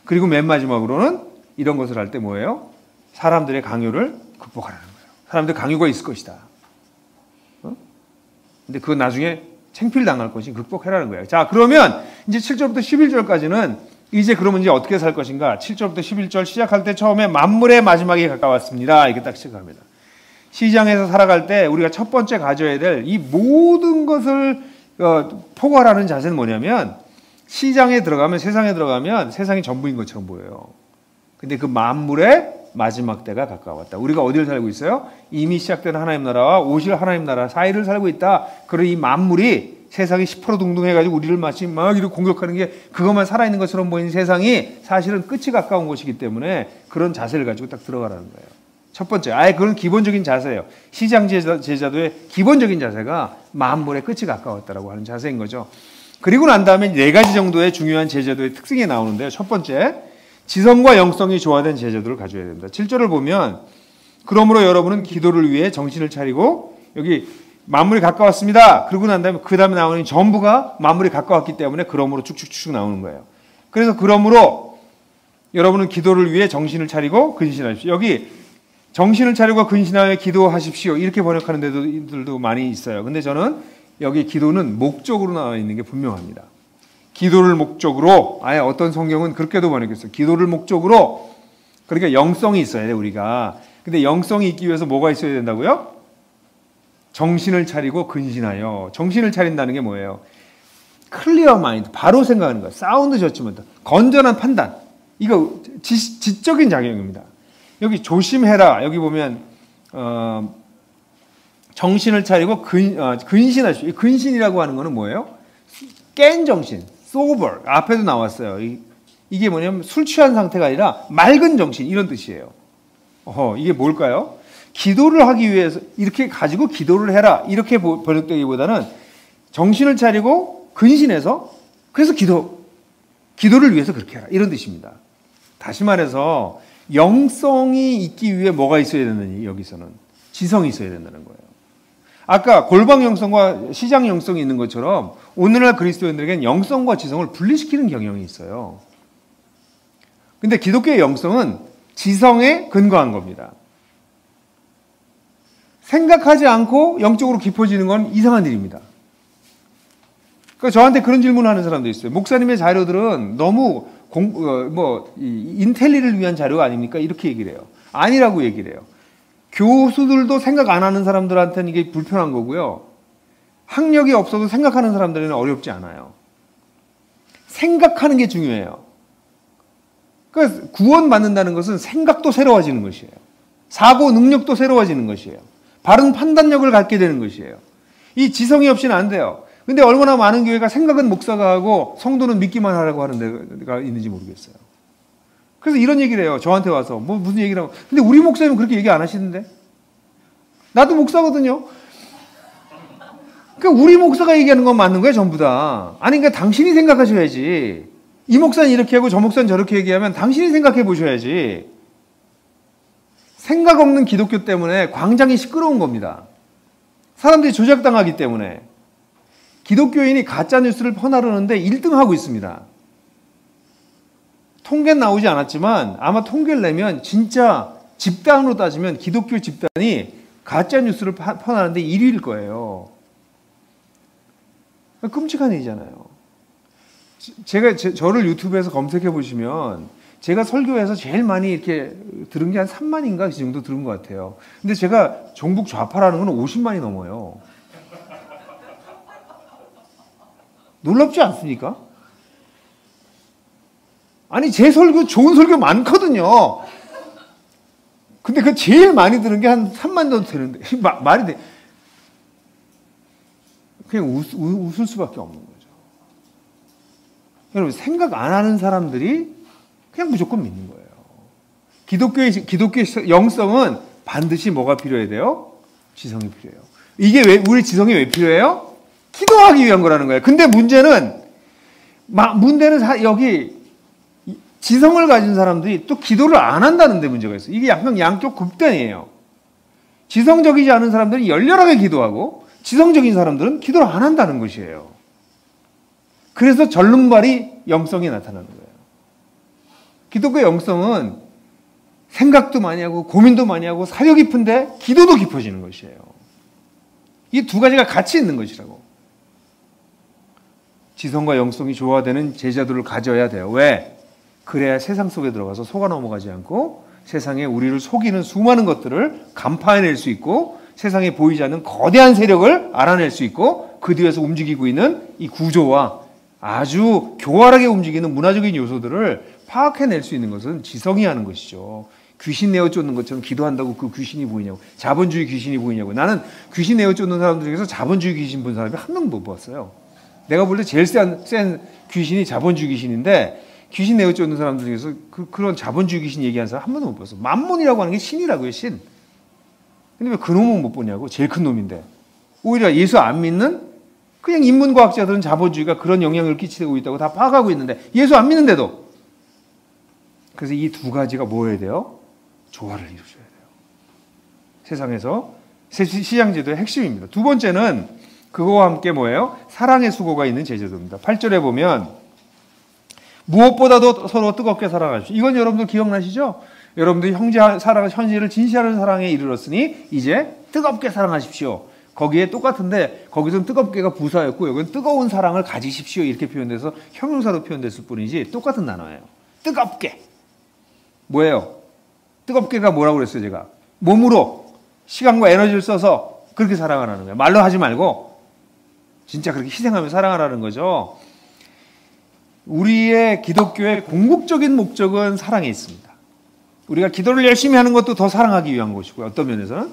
그리고 맨 마지막으로는 이런 것을 할 때 뭐예요? 사람들의 강요를 극복하라는 거예요. 사람들 강요가 있을 것이다. 근데 그건 나중에 챙필 당할 것이 극복해라는 거예요. 자, 그러면 이제 7절부터 11절까지는 이제 그러면 이제 어떻게 살 것인가? 7절부터 11절 시작할 때 처음에 만물의 마지막에 가까웠습니다. 이렇게 딱 시작합니다. 시장에서 살아갈 때 우리가 첫 번째 가져야 될 이 모든 것을 포괄하는 자세는 뭐냐면, 시장에 들어가면, 세상에 들어가면 세상이 전부인 것처럼 보여요. 근데 그 만물의 마지막 때가 가까웠다. 우리가 어디를 살고 있어요? 이미 시작된 하나님 나라와 오실 하나님 나라 사이를 살고 있다. 그리고 이 만물이 세상이 시퍼러둥둥해가지고 우리를 마치 막 이렇게 공격하는 게 그것만 살아있는 것처럼 보이는 세상이 사실은 끝이 가까운 것이기 때문에 그런 자세를 가지고 딱 들어가라는 거예요. 첫 번째, 아예 그런 기본적인 자세예요. 시장 제자도의 기본적인 자세가 만물의 끝이 가까웠다라고 하는 자세인 거죠. 그리고 난 다음에 4가지 정도의 중요한 제자도의 특징이 나오는데요. 첫 번째, 지성과 영성이 조화된 제자도를 가져야 됩니다. 7절을 보면, 그러므로 여러분은 기도를 위해 정신을 차리고, 여기 만물이 가까웠습니다. 그러고 난 다음에 그 다음에 나오는 전부가 만물이 가까웠기 때문에 그러므로 쭉쭉쭉 나오는 거예요. 그래서 그러므로 여러분은 기도를 위해 정신을 차리고 근신하십시오. 여기 정신을 차리고 근신하여 기도하십시오. 이렇게 번역하는 데들도 많이 있어요. 근데 저는 여기 기도는 목적으로 나와 있는 게 분명합니다. 기도를 목적으로, 아예 어떤 성경은 그렇게도 번역했어요. 기도를 목적으로, 그러니까 영성이 있어야 돼, 우리가. 근데 영성이 있기 위해서 뭐가 있어야 된다고요? 정신을 차리고 근신하여. 정신을 차린다는 게 뭐예요? 클리어 마인드, 바로 생각하는 거예요. 사운드 저치먼트, 건전한 판단. 이거 지적인 작용입니다. 여기 조심해라. 여기 보면 정신을 차리고 근신하십시오. 근신이라고 하는 거는 뭐예요? 깬 정신, sober. 앞에도 나왔어요. 이게 뭐냐면 술 취한 상태가 아니라 맑은 정신, 이런 뜻이에요. 이게 뭘까요? 기도를 하기 위해서 이렇게 가지고 기도를 해라. 이렇게 번역되기보다는 정신을 차리고 근신해서, 그래서 기도를 위해서 그렇게 해라. 이런 뜻입니다. 다시 말해서 영성이 있기 위해 뭐가 있어야 되느니, 여기서는 지성이 있어야 된다는 거예요. 아까 골방 영성과 시장 영성이 있는 것처럼 오늘날 그리스도인들에게는 영성과 지성을 분리시키는 경향이 있어요. 근데 기독교의 영성은 지성에 근거한 겁니다. 생각하지 않고 영적으로 깊어지는 건 이상한 일입니다. 그러니까 저한테 그런 질문을 하는 사람도 있어요. 목사님의 자료들은 너무 인텔리를 위한 자료가 아닙니까? 이렇게 얘기를 해요. 아니라고 얘기를 해요. 교수들도 생각 안 하는 사람들한테는 이게 불편한 거고요. 학력이 없어도 생각하는 사람들에는 어렵지 않아요. 생각하는 게 중요해요. 그러니까 구원받는다는 것은 생각도 새로워지는 것이에요. 사고 능력도 새로워지는 것이에요. 바른 판단력을 갖게 되는 것이에요. 이 지성이 없이는 안 돼요. 근데 얼마나 많은 교회가 생각은 목사가 하고 성도는 믿기만 하라고 하는 데가 있는지 모르겠어요. 그래서 이런 얘기를 해요. 저한테 와서. 무슨 얘기를 하고. 근데 우리 목사님은 그렇게 얘기 안 하시는데? 나도 목사거든요. 그러니까 우리 목사가 얘기하는 건 맞는 거예요, 전부 다. 아니, 그러니까 당신이 생각하셔야지. 이 목사는 이렇게 하고 저 목사는 저렇게 얘기하면 당신이 생각해 보셔야지. 생각 없는 기독교 때문에 광장이 시끄러운 겁니다. 사람들이 조작당하기 때문에. 기독교인이 가짜뉴스를 퍼나르는데 1등하고 있습니다. 통계는 나오지 않았지만 아마 통계를 내면 진짜 집단으로 따지면 기독교 집단이 가짜뉴스를 퍼나르는데 1위일 거예요. 끔찍한 일이잖아요. 저를 유튜브에서 검색해 보시면 제가 설교에서 제일 많이 이렇게 들은 게 한 3만인가 그 정도 들은 것 같아요. 근데 제가 종북 좌파라는 건 50만이 넘어요. 놀랍지 않습니까? 아니, 제 설교, 좋은 설교 많거든요. 근데 그 제일 많이 들은 게 한 3만 정도 되는데, 말이 돼. 그냥 웃을 수밖에 없는 거죠. 여러분, 생각 안 하는 사람들이 그냥 무조건 믿는 거예요. 기독교의 영성은 반드시 뭐가 필요해야 돼요? 지성이 필요해요. 이게 우리 지성이 왜 필요해요? 기도하기 위한 거라는 거예요. 근데 문제는 여기 지성을 가진 사람들이 또 기도를 안 한다는 데 문제가 있어요. 이게 약간 양쪽 극단이에요. 지성적이지 않은 사람들은 열렬하게 기도하고 지성적인 사람들은 기도를 안 한다는 것이에요. 그래서 절름발이 영성이 나타나는 거예요. 기독교의 영성은 생각도 많이 하고 고민도 많이 하고 사려 깊은데 기도도 깊어지는 것이에요. 이 두 가지가 같이 있는 것이라고. 지성과 영성이 조화되는 제자들을 가져야 돼요. 왜? 그래야 세상 속에 들어가서 속아 넘어가지 않고 세상에 우리를 속이는 수많은 것들을 간파해낼 수 있고 세상에 보이지 않는 거대한 세력을 알아낼 수 있고 그 뒤에서 움직이고 있는 이 구조와 아주 교활하게 움직이는 문화적인 요소들을 파악해낼 수 있는 것은 지성이 하는 것이죠. 귀신 내어 쫓는 것처럼 기도한다고 그 귀신이 보이냐고, 자본주의 귀신이 보이냐고. 나는 귀신 내어 쫓는 사람들 중에서 자본주의 귀신 본 사람이 한 명도 못 봤어요. 내가 볼 때 제일 센 귀신이 자본주의 귀신인데 귀신 내어 쫓는 사람들 중에서 그런 자본주의 귀신 얘기하는 사람 한 번도 못 봤어. 만몬이라고 하는 게 신이라고요, 신. 근데 왜 그놈은 못 보냐고. 제일 큰 놈인데. 오히려 예수 안 믿는 그냥 인문과학자들은 자본주의가 그런 영향을 끼치고 있다고 다 파악하고 있는데 예수 안 믿는데도. 그래서 이 두 가지가 뭐 해야 돼요? 조화를 이루셔야 돼요. 세상에서 시장제도의 핵심입니다. 두 번째는 그거와 함께 뭐예요? 사랑의 수고가 있는 제자도입니다. 8절에 보면 무엇보다도 서로 뜨겁게 사랑하십시오. 이건 여러분들 기억나시죠? 여러분들 현재를 진실한 사랑에 이르렀으니 이제 뜨겁게 사랑하십시오. 거기에 똑같은데 거기서는 뜨겁게가 부사였고 여기는 뜨거운 사랑을 가지십시오 이렇게 표현돼서 형용사로 표현됐을 뿐이지 똑같은 단어예요. 뜨겁게. 뭐예요? 뜨겁게가 뭐라고 그랬어요 제가? 몸으로 시간과 에너지를 써서 그렇게 사랑하라는 거예요. 말로 하지 말고 진짜 그렇게 희생하며 사랑하라는 거죠. 우리의 기독교의 궁극적인 목적은 사랑에 있습니다. 우리가 기도를 열심히 하는 것도 더 사랑하기 위한 것이고요. 어떤 면에서는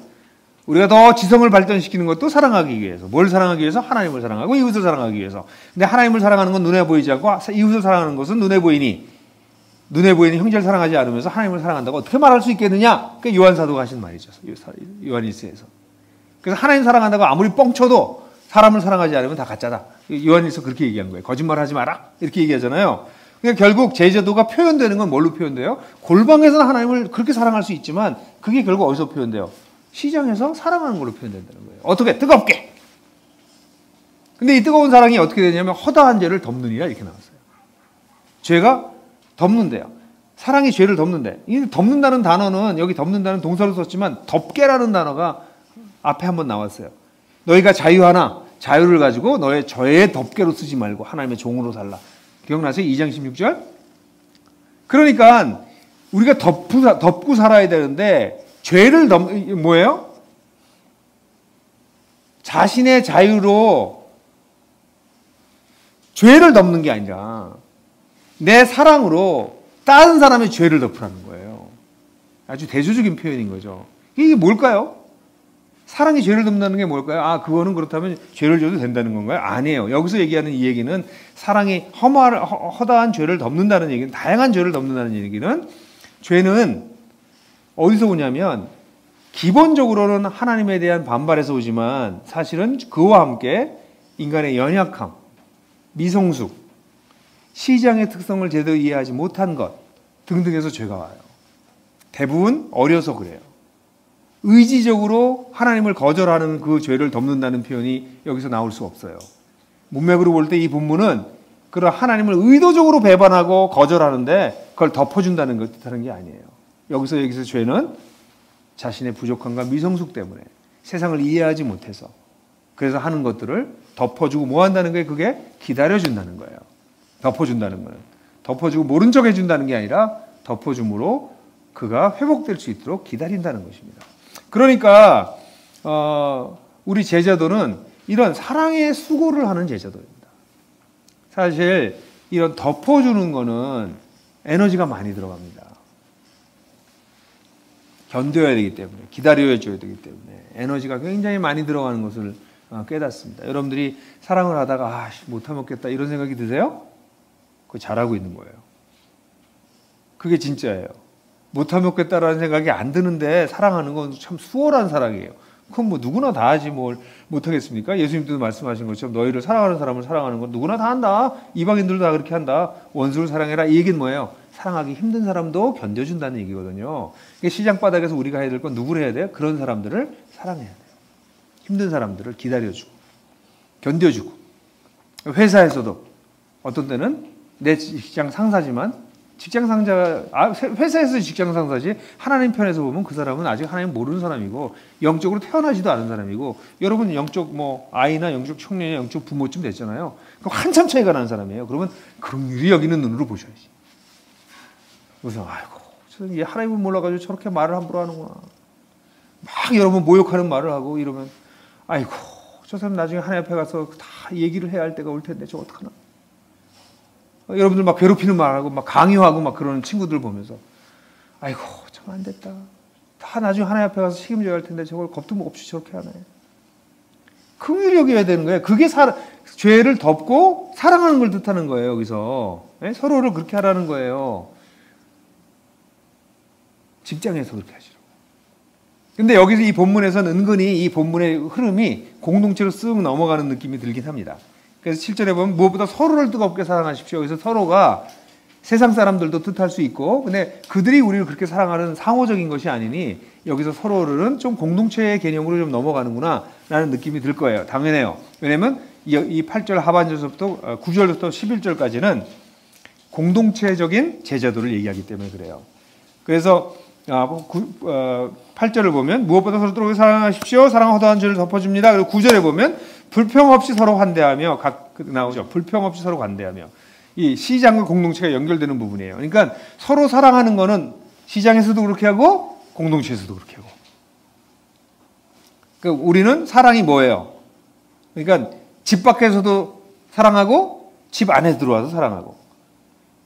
우리가 더 지성을 발전시키는 것도 사랑하기 위해서. 뭘 사랑하기 위해서? 하나님을 사랑하고 이웃을 사랑하기 위해서. 근데 하나님을 사랑하는 건 눈에 보이지 않고 이웃을 사랑하는 것은 눈에 보이니 눈에 보이는 형제를 사랑하지 않으면서 하나님을 사랑한다고 어떻게 말할 수 있겠느냐? 그게 요한사도가 하신 말이죠. 요한일서에서. 그래서 하나님 사랑한다고 아무리 뻥쳐도 사람을 사랑하지 않으면 다 가짜다. 요한일서 그렇게 얘기한 거예요. 거짓말하지 마라. 이렇게 얘기하잖아요. 그러니까 결국 제자도가 표현되는 건 뭘로 표현돼요? 골방에서는 하나님을 그렇게 사랑할 수 있지만 그게 결국 어디서 표현돼요? 시장에서 사랑하는 걸로 표현된다는 거예요. 어떻게? 뜨겁게. 근데 이 뜨거운 사랑이 어떻게 되냐면 허다한 죄를 덮느니라 이렇게 나왔어요. 죄가 덮는데요. 사랑이 죄를 덮는데. 이 덮는다는 단어는 여기 덮는다는 동사로 썼지만 덮게라는 단어가 앞에 한번 나왔어요. 너희가 자유하나 자유를 가지고 너의 죄의 덮개로 쓰지 말고 하나님의 종으로 살라. 기억나세요? 2장 16절? 그러니까 우리가 덮고 살아야 되는데 죄를 뭐예요? 자신의 자유로 죄를 덮는 게 아니라 내 사랑으로 다른 사람의 죄를 덮으라는 거예요. 아주 대조적인 표현인 거죠. 이게 뭘까요? 사랑이 죄를 덮는다는 게 뭘까요? 아, 그거는 그렇다면 죄를 져도 된다는 건가요? 아니에요. 여기서 얘기하는 이 얘기는 사랑이 허다한 죄를 덮는다는 얘기는, 다양한 죄를 덮는다는 얘기는, 죄는 어디서 오냐면 기본적으로는 하나님에 대한 반발에서 오지만 사실은 그와 함께 인간의 연약함, 미성숙, 시장의 특성을 제대로 이해하지 못한 것 등등에서 죄가 와요. 대부분 어려서 그래요. 의지적으로 하나님을 거절하는 그 죄를 덮는다는 표현이 여기서 나올 수 없어요. 문맥으로 볼 때 이 본문은 그런 하나님을 의도적으로 배반하고 거절하는데 그걸 덮어준다는 걸 뜻하는 게 아니에요. 여기서 죄는 자신의 부족함과 미성숙 때문에 세상을 이해하지 못해서 그래서 하는 것들을 덮어주고 뭐 한다는 거예요? 그게 기다려준다는 거예요. 덮어준다는 거는. 덮어주고 모른 척 해준다는 게 아니라 덮어줌으로 그가 회복될 수 있도록 기다린다는 것입니다. 그러니까 우리 제자도는 이런 사랑의 수고를 하는 제자도입니다. 사실 이런 덮어주는 거는 에너지가 많이 들어갑니다. 견뎌야 되기 때문에, 기다려야 되기 때문에 에너지가 굉장히 많이 들어가는 것을 깨닫습니다. 여러분들이 사랑을 하다가 못하겠다 이런 생각이 드세요? 그거 잘하고 있는 거예요. 그게 진짜예요. 못하겠다라는 생각이 안 드는데 사랑하는 건 참 수월한 사랑이에요. 그건 뭐 누구나 다 하지 뭘 못하겠습니까? 예수님도 말씀하신 것처럼 너희를 사랑하는 사람을 사랑하는 건 누구나 다 한다. 이방인들도 다 그렇게 한다. 원수를 사랑해라. 이 얘기는 뭐예요? 사랑하기 힘든 사람도 견뎌준다는 얘기거든요. 시장 바닥에서 우리가 해야 될 건 누구를 해야 돼요? 그런 사람들을 사랑해야 돼요. 힘든 사람들을 기다려주고 견뎌주고. 회사에서도 어떤 때는 내 직장 상사지만 회사에서 직장 상사지 하나님 편에서 보면 그 사람은 아직 하나님 모르는 사람이고 영적으로 태어나지도 않은 사람이고 여러분 영적 아이나 영적 청년이나 영적 부모쯤 됐잖아요. 그럼 한참 차이가 나는 사람이에요. 그러면 긍휼히 여기는 눈으로 보셔야지. 그래서 아이고 얘 하나님을 몰라가지고 저렇게 말을 함부로 하는구나. 막 여러분 모욕하는 말을 하고 이러면 아이고 저 사람 나중에 하나님 앞에 가서 다 얘기를 해야 할 때가 올 텐데 저 어떡하나. 여러분들 막 괴롭히는 말하고 막 강요하고 막 그러는 친구들 보면서 아이고 참 안 됐다. 다 나중에 하나님 앞에 가서 책임져야 할 텐데 저걸 겁도 없이 저렇게 하네. 긍휼히 여겨야 되는 거예요. 그게 죄를 덮고 사랑하는 걸 뜻하는 거예요. 여기서 서로를 그렇게 하라는 거예요. 직장에서 그렇게 하시라고. 근데 여기서 이 본문에서는 은근히 이 본문의 흐름이 공동체로 쓱 넘어가는 느낌이 들긴 합니다. 그래서 7절에 보면 무엇보다 서로를 뜨겁게 사랑하십시오. 그래서 서로가 세상 사람들도 뜻할 수 있고 근데 그들이 우리를 그렇게 사랑하는 상호적인 것이 아니니 여기서 서로를 좀 공동체의 개념으로 좀 넘어가는구나 라는 느낌이 들 거예요. 당연해요. 왜냐하면 이 8절 하반절부터 9절부터 11절까지는 공동체적인 제자도를 얘기하기 때문에 그래요. 그래서 8절을 보면 무엇보다 서로 뜨겁게 사랑하십시오. 사랑 허다한 죄를 덮어줍니다. 그리고 9절에 보면 불평 없이 서로 환대하며 나오죠. 불평 없이 서로 관대하며 이 시장과 공동체가 연결되는 부분이에요. 그러니까 서로 사랑하는 거는 시장에서도 그렇게 하고 공동체에서도 그렇게 하고. 그러니까 우리는 사랑이 뭐예요? 그러니까 집 밖에서도 사랑하고 집 안에 들어와서 사랑하고.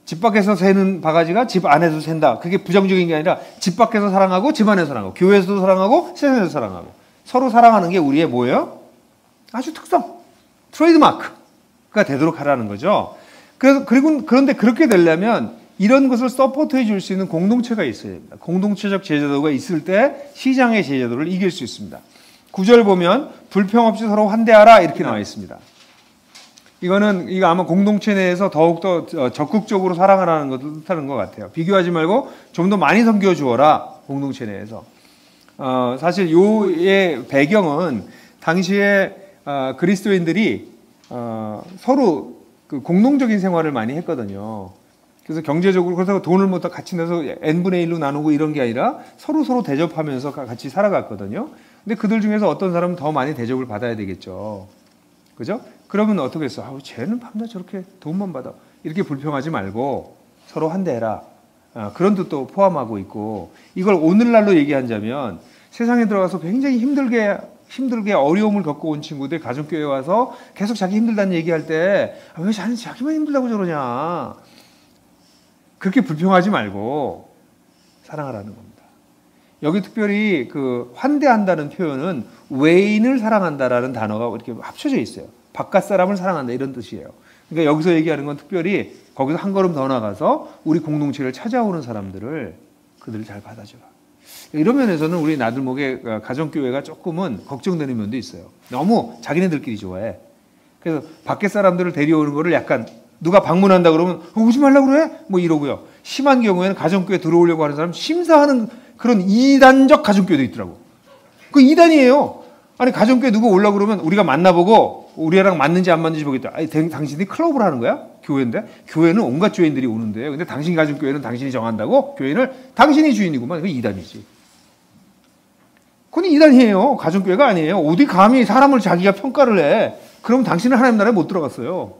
집 밖에서 새는 바가지가 집 안에서 샌다. 그게 부정적인 게 아니라 집 밖에서 사랑하고 집 안에서 사랑하고 교회에서도 사랑하고 세상에서 사랑하고 서로 사랑하는 게 우리의 뭐예요? 아주 특성, 트레이드마크가 되도록 하라는 거죠. 그런데 그렇게 되려면 이런 것을 서포트해 줄 수 있는 공동체가 있어야 됩니다. 공동체적 제자도가 있을 때 시장의 제자도를 이길 수 있습니다. 9절 보면 불평 없이 서로 환대하라 이렇게 나와 있습니다. 이거 아마 공동체 내에서 더욱더 적극적으로 사랑하라는 것을 뜻하는 것 같아요. 비교하지 말고 좀 더 많이 섬겨 주어라 공동체 내에서. 사실 요의 배경은 당시에 그리스도인들이 서로 그 공동적인 생활을 많이 했거든요. 그래서 경제적으로 그래서 돈을 뭐 같이 내서 n분의 1로 나누고 이런 게 아니라 서로 대접하면서 같이 살아갔거든요. 근데 그들 중에서 어떤 사람은 더 많이 대접을 받아야 되겠죠. 그죠? 그러면 어떻게 했어? 쟤는 밤낮 저렇게 돈만 받아. 이렇게 불평하지 말고 서로 환대해라. 그런 뜻도 포함하고 있고 이걸 오늘날로 얘기하자면 세상에 들어가서 굉장히 힘들게 어려움을 겪고 온 친구들 가정교회 와서 계속 자기 힘들다는 얘기할 때 왜 자기만 힘들다고 저러냐. 그렇게 불평하지 말고 사랑하라는 겁니다. 여기 특별히 그 환대한다는 표현은 외인을 사랑한다라는 단어가 이렇게 합쳐져 있어요. 바깥 사람을 사랑한다 이런 뜻이에요. 그러니까 여기서 얘기하는 건 특별히 거기서 한 걸음 더 나가서 우리 공동체를 찾아오는 사람들을 그들을 잘 받아줘라. 이런 면에서는 우리 나들목의 가정교회가 조금은 걱정되는 면도 있어요. 너무 자기네들끼리 좋아해. 그래서 밖에 사람들을 데려오는 거를 약간 누가 방문한다 그러면 오지 말라고 그래? 뭐 이러고요. 심한 경우에는 가정교회 들어오려고 하는 사람 심사하는 그런 이단적 가정교회도 있더라고. 그 이단이에요. 아니 가정교회 누구 오려고 그러면 우리가 만나보고 우리랑 맞는지 안 맞는지 보겠다. 아니 당신이 클럽을 하는 거야? 교회인데? 교회는 온갖 교인들이 오는데 근데 당신 가정교회는 당신이 정한다고? 교회를 당신이 주인이구만. 그 이단이지. 그건 이단이에요. 가정교회가 아니에요. 어디 감히 사람을 자기가 평가를 해. 그럼 당신은 하나님 나라에 못 들어갔어요.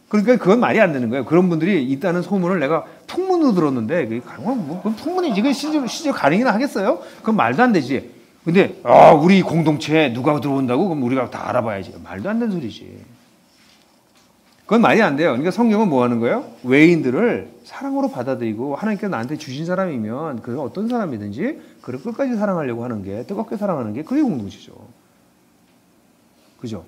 그러니까 그건 말이 안 되는 거예요. 그런 분들이 있다는 소문을 내가 풍문으로 들었는데 그게 그건 풍문이지. 그게 실제로 가능이나 하겠어요? 그건 말도 안 되지. 근데 우리 공동체에 누가 들어온다고? 그럼 우리가 다 알아봐야지. 말도 안 되는 소리지. 그건 말이 안 돼요. 그러니까 성경은 뭐 하는 거예요? 외인들을 사랑으로 받아들이고 하나님께서 나한테 주신 사람이면 그 어떤 사람이든지 그를 끝까지 사랑하려고 하는 게, 뜨겁게 사랑하는 게 그게 공동체죠. 그죠?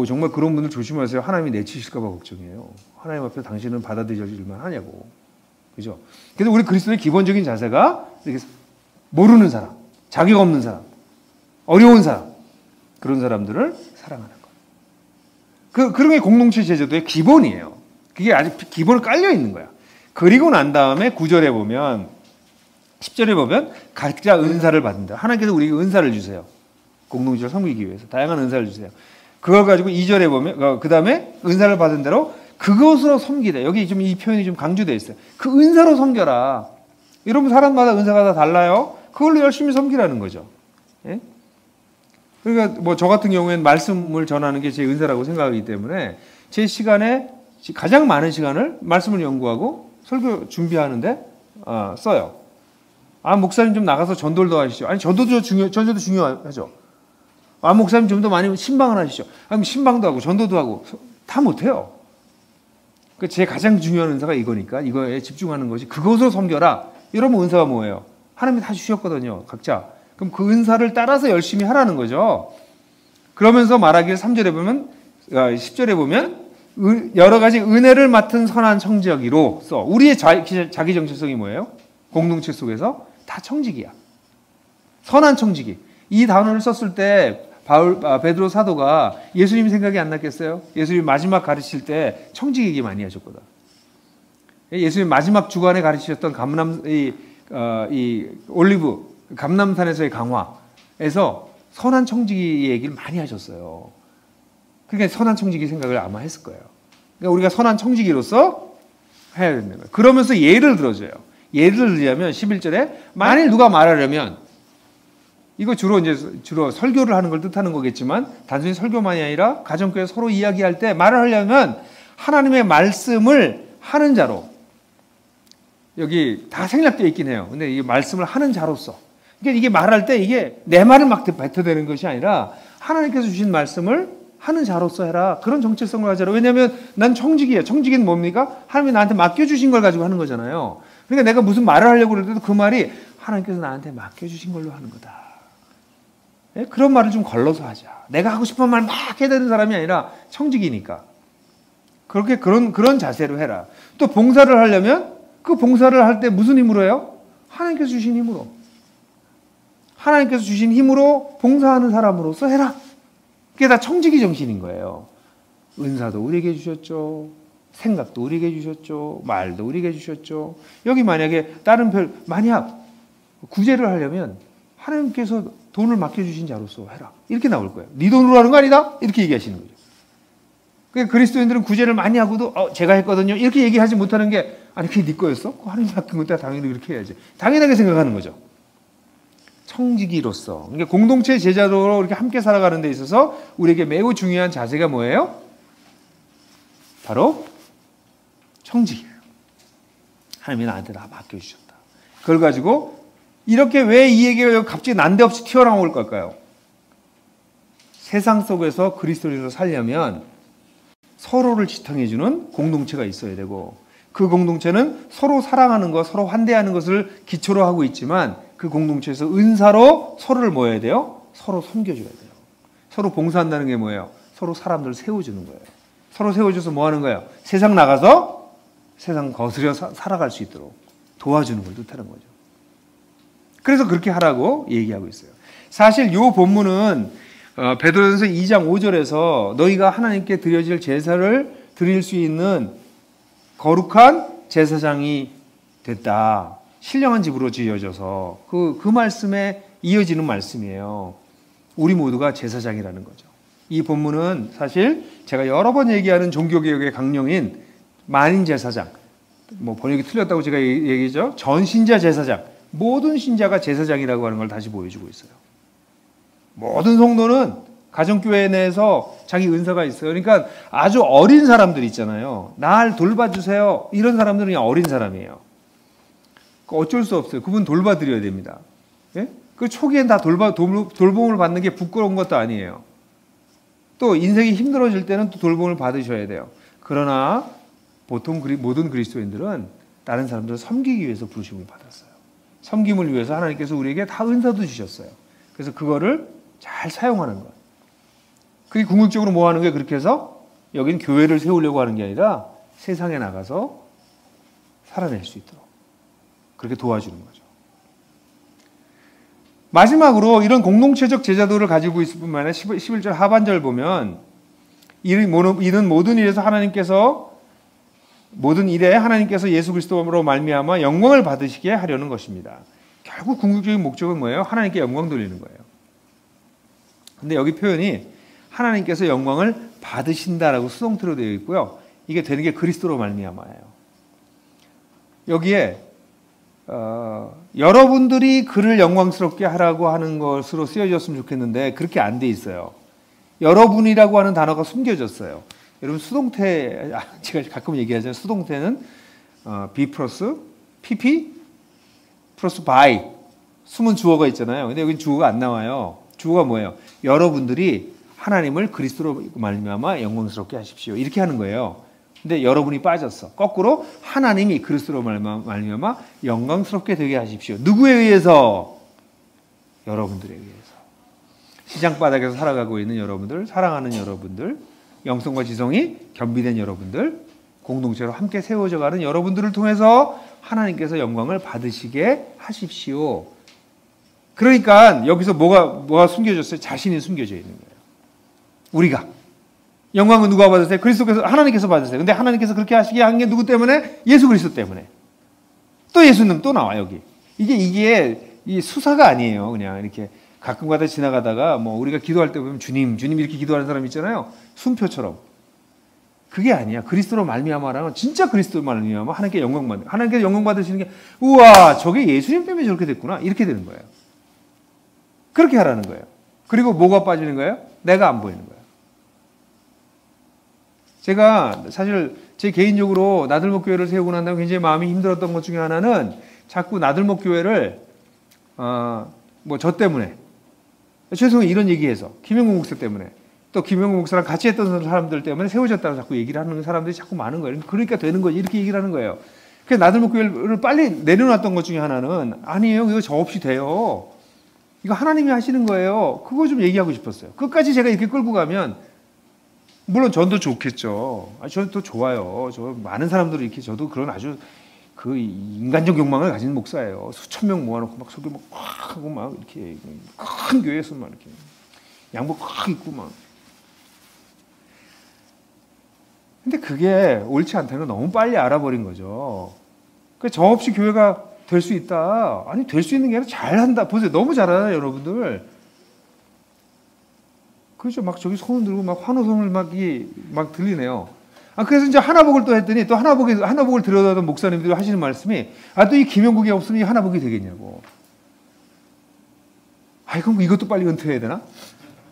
정말 그런 분들 조심하세요. 하나님이 내치실까 봐 걱정이에요. 하나님 앞에 당신은 받아들여질만 하냐고. 그죠? 그래서 우리 그리스도의 기본적인 자세가 이렇게 모르는 사람, 자격 없는 사람, 어려운 사람, 그런 사람들을 사랑하는 것. 그런 게 공동체 제도의 기본이에요. 그게 아주 기본으로 깔려 있는 거야. 그리고 난 다음에 9절에 보면, 10절에 보면 각자 은사를 받는다. 하나님께서 우리에게 은사를 주세요. 공동체를 섬기기 위해서 다양한 은사를 주세요. 그걸 가지고 2절에 보면 그 다음에 은사를 받은 대로 그것으로 섬기되, 여기 좀 이 표현이 좀 강조되어 있어요. 그 은사로 섬겨라. 여러분 사람마다 은사가 다 달라요. 그걸로 열심히 섬기라는 거죠. 예? 그러니까 뭐 저 같은 경우에는 말씀을 전하는 게 제 은사라고 생각하기 때문에 제 시간에 가장 많은 시간을 말씀을 연구하고 설교 준비하는데 써요. 목사님 좀 나가서 전도를 더 하시죠. 아니 전도도 중요하죠. 목사님 좀 더 많이 신방을 하시죠. 아니 신방도 하고 전도도 하고 다 못해요. 제 가장 중요한 은사가 이거니까 이거에 집중하는 것이 그것으로 섬겨라. 여러분 은사가 뭐예요? 하나님이 다 주셨거든요. 각자. 그럼 그 은사를 따라서 열심히 하라는 거죠. 그러면서 말하기를 3절에 보면 10절에 보면 여러 가지 은혜를 맡은 선한 청지기로서 우리의 자기 정체성이 뭐예요? 공동체 속에서 다 청지기야. 선한 청지기. 이 단어를 썼을 때 베드로 사도가 예수님 생각이 안 났겠어요? 예수님 마지막 가르칠 때 청지기 얘기 많이 하셨거든. 예수님 마지막 주간에 가르치셨던 이 올리브 감람산에서의 강화에서 선한 청지기 얘기를 많이 하셨어요. 그러니까 선한 청지기 생각을 아마 했을 거예요. 그러니까 우리가 선한 청지기로서 해야 된다는 거예요. 그러면서 예를 들어줘요. 예를 들자면 11절에 만일 누가 말하려면, 이거 주로 설교를 하는 걸 뜻하는 거겠지만 단순히 설교만이 아니라 가정교회 서로 이야기할 때 말을 하려면 하나님의 말씀을 하는 자로, 여기 다 생략되어 있긴 해요. 근데 이 말씀을 하는 자로서, 그러니까 이게 말할 때 이게 내 말을 막 뱉어대는 것이 아니라 하나님께서 주신 말씀을 하는 자로서 해라. 그런 정체성을 가져라. 왜냐하면 난 청지기예요. 청지기는 뭡니까? 하나님이 나한테 맡겨주신 걸 가지고 하는 거잖아요. 그러니까 내가 무슨 말을 하려고 그럴 때도 그 말이 하나님께서 나한테 맡겨주신 걸로 하는 거다. 네? 그런 말을 좀 걸러서 하자. 내가 하고 싶은 말 막 해야 되는 사람이 아니라 청지기니까. 그렇게 그런 자세로 해라. 또 봉사를 하려면 그 봉사를 할 때 무슨 힘으로 해요? 하나님께서 주신 힘으로. 하나님께서 주신 힘으로 봉사하는 사람으로서 해라. 그게 다 청지기 정신인 거예요. 은사도 우리에게 주셨죠. 생각도 우리에게 주셨죠. 말도 우리에게 주셨죠. 여기 만약에 만약 구제를 하려면 하나님께서 돈을 맡겨주신 자로서 해라. 이렇게 나올 거예요. 네 돈으로 하는 거 아니다? 이렇게 얘기하시는 거죠. 그러니까 그리스도인들은 구제를 많이 하고도 제가 했거든요. 이렇게 얘기하지 못하는 게, 아니 그게 네 거였어? 하나님 맡긴 건데 당연히 그렇게 해야지. 당연하게 생각하는 거죠. 청지기로서, 그러니까 공동체 제자로 이렇게 함께 살아가는 데 있어서 우리에게 매우 중요한 자세가 뭐예요? 바로 청지기예요. 하나님이 나한테 다 맡겨주셨다. 그걸 가지고 이렇게 왜 이 얘기가 갑자기 난데없이 튀어나올 걸까요? 세상 속에서 그리스도인으로 살려면 서로를 지탱해주는 공동체가 있어야 되고, 그 공동체는 서로 사랑하는 것, 서로 환대하는 것을 기초로 하고 있지만 그 공동체에서 은사로 서로를 뭐 해야 돼요? 서로 섬겨줘야 돼요. 서로 봉사한다는 게 뭐예요? 서로 사람들을 세워주는 거예요. 서로 세워줘서 뭐 하는 거예요? 세상 나가서 세상 거스려 살아갈 수 있도록 도와주는 걸 뜻하는 거죠. 그래서 그렇게 하라고 얘기하고 있어요. 사실 이 본문은 베드로전서 2장 5절에서 너희가 하나님께 드려질 제사를 드릴 수 있는 거룩한 제사장이 됐다. 신령한 집으로 지어져서 그 말씀에 이어지는 말씀이에요. 우리 모두가 제사장이라는 거죠. 이 본문은 사실 제가 여러 번 얘기하는 종교개혁의 강령인 만인 제사장, 뭐 번역이 틀렸다고 제가 얘기했죠. 전신자 제사장, 모든 신자가 제사장이라고 하는 걸 다시 보여주고 있어요. 모든 성도는 가정교회 내에서 자기 은사가 있어요. 그러니까 아주 어린 사람들 있잖아요. 날 돌봐주세요. 이런 사람들은 그냥 어린 사람이에요. 어쩔 수 없어요. 그분 돌봐드려야 됩니다. 예? 그 초기엔 다 돌봄을 받는 게 부끄러운 것도 아니에요. 또 인생이 힘들어질 때는 또 돌봄을 받으셔야 돼요. 그러나 보통 모든 그리스도인들은 다른 사람들을 섬기기 위해서 부르심을 받았어요. 섬김을 위해서 하나님께서 우리에게 다 은사도 주셨어요. 그래서 그거를 잘 사용하는 것. 그게 궁극적으로 뭐 하는 거예요? 그렇게 해서 여긴 교회를 세우려고 하는 게 아니라 세상에 나가서 살아낼 수 있도록 그렇게 도와주는 거죠. 마지막으로 이런 공동체적 제자도를 가지고 있을 뿐만 아니라 11절 하반절 보면 이는 모든 일에서 모든 일에 하나님께서 예수 그리스도로 말미암아 영광을 받으시게 하려는 것입니다. 결국 궁극적인 목적은 뭐예요? 하나님께 영광 돌리는 거예요. 근데 여기 표현이 하나님께서 영광을 받으신다라고 수동태로 되어 있고요. 이게 되는 게 그리스도로 말미암아예요. 여기에 여러분들이 그를 영광스럽게 하라고 하는 것으로 쓰여졌으면 좋겠는데 그렇게 안 돼 있어요. 여러분이라고 하는 단어가 숨겨졌어요. 여러분 수동태 제가 가끔 얘기하잖아요. 수동태는 be 플러스 pp 플러스 by 숨은 주어가 있잖아요. 근데 여기 주어가 안 나와요. 주어가 뭐예요? 여러분들이 하나님을 그리스도로 말미암아 영광스럽게 하십시오. 이렇게 하는 거예요. 근데 여러분이 빠졌어. 거꾸로 하나님이 그리스도로 말미암아 영광스럽게 되게 하십시오. 누구에 의해서? 여러분들에 의해서. 시장 바닥에서 살아가고 있는 여러분들, 사랑하는 여러분들, 영성과 지성이 겸비된 여러분들, 공동체로 함께 세워져 가는 여러분들을 통해서 하나님께서 영광을 받으시게 하십시오. 그러니까 여기서 뭐가 숨겨졌어요? 자신이 숨겨져 있는 거예요. 우리가. 영광은 누가 받으세요? 그리스도께서, 하나님께서 받으세요. 근데 하나님께서 그렇게 하시게 한 게 누구 때문에? 예수 그리스도 때문에. 또 예수님 또 나와, 여기. 이게 수사가 아니에요. 그냥 이렇게 가끔가다 지나가다가 뭐 우리가 기도할 때 보면 주님 이렇게 기도하는 사람 있잖아요. 순표처럼. 그게 아니야. 그리스도로 말미암아라는 진짜 그리스도로 말미암아 하나님께 영광 받는. 하나님께서 영광 받으시는 게 우와, 저게 예수님 때문에 저렇게 됐구나. 이렇게 되는 거예요. 그렇게 하라는 거예요. 그리고 뭐가 빠지는 거예요? 내가 안 보이는 거예요. 제가 사실 제 개인적으로 나들목 교회를 세우고 난 다음에 굉장히 마음이 힘들었던 것 중에 하나는 자꾸 나들목 교회를 뭐 저 때문에 최소한 이런 얘기해서 김영국 목사 때문에 또 김영국 목사랑 같이 했던 사람들 때문에 세워졌다고 자꾸 얘기를 하는 사람들이 자꾸 많은 거예요. 그러니까 되는 거지 이렇게 얘기를 하는 거예요. 그래서 나들목 교회를 빨리 내려놨던 것 중에 하나는 아니에요. 이거 저 없이 돼요. 이거 하나님이 하시는 거예요. 그거 좀 얘기하고 싶었어요. 끝까지 제가 이렇게 끌고 가면 물론 전도 좋겠죠. 저도 좋아요. 저 많은 사람들이 이렇게 저도 그런 아주 그 인간적 욕망을 가진 목사예요. 수천 명 모아놓고 막 설교 막 하고 막 이렇게 큰 교회에서 막 이렇게 양복 확 입고 막. 근데 그게 옳지 않다는 걸 너무 빨리 알아버린 거죠. 그러니까 저 없이 교회가 될 수 있다. 아니 될 수 있는 게 아니라 잘한다. 보세요. 너무 잘하잖아요, 여러분들. 그렇죠. 막 저기 손을 들고 막 환호성을 막 들리네요. 그래서 이제 하나복을 또 했더니 또 하나복을 들여다던 목사님들이 하시는 말씀이 또 이 김영국이 없으면 이 하나복이 되겠냐고. 그럼 이것도 빨리 은퇴해야 되나?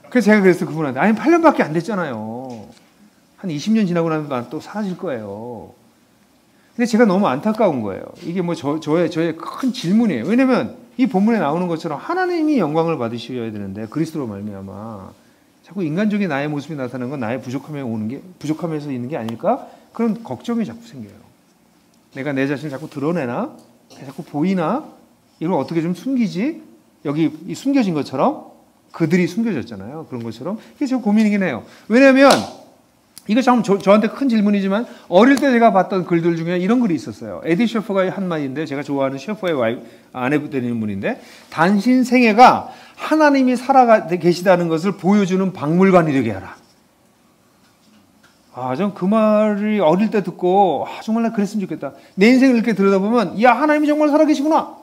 그래서 제가 그랬어요, 그분한테. 8년밖에 안 됐잖아요. 한 20년 지나고 나면 난 또 사라질 거예요. 근데 제가 너무 안타까운 거예요. 이게 뭐 저의 큰 질문이에요. 왜냐면 이 본문에 나오는 것처럼 하나님이 영광을 받으셔야 되는데 그리스도로 말미암아 자꾸 인간적인 나의 모습이 나타나는 건 나의 부족함에서 있는 게 아닐까? 그런 걱정이 자꾸 생겨요. 내가 내 자신을 자꾸 드러내나? 자꾸 보이나? 이걸 어떻게 좀 숨기지? 여기 이 숨겨진 것처럼 그들이 숨겨졌잖아요. 그런 것처럼. 이게 제 고민이긴 해요. 왜냐하면 이거 참 저한테 큰 질문이지만 어릴 때 제가 봤던 글들 중에 이런 글이 있었어요. 에디 셰퍼가 한 말인데 제가 좋아하는 셰퍼의 아내 되는 분인데 당신 생애가 하나님이 살아 계시다는 것을 보여주는 박물관이 되게 하라. 전 그 말이 어릴 때 듣고 정말 나 그랬으면 좋겠다. 내 인생을 이렇게 들여다보면 야 하나님이 정말 살아 계시구나.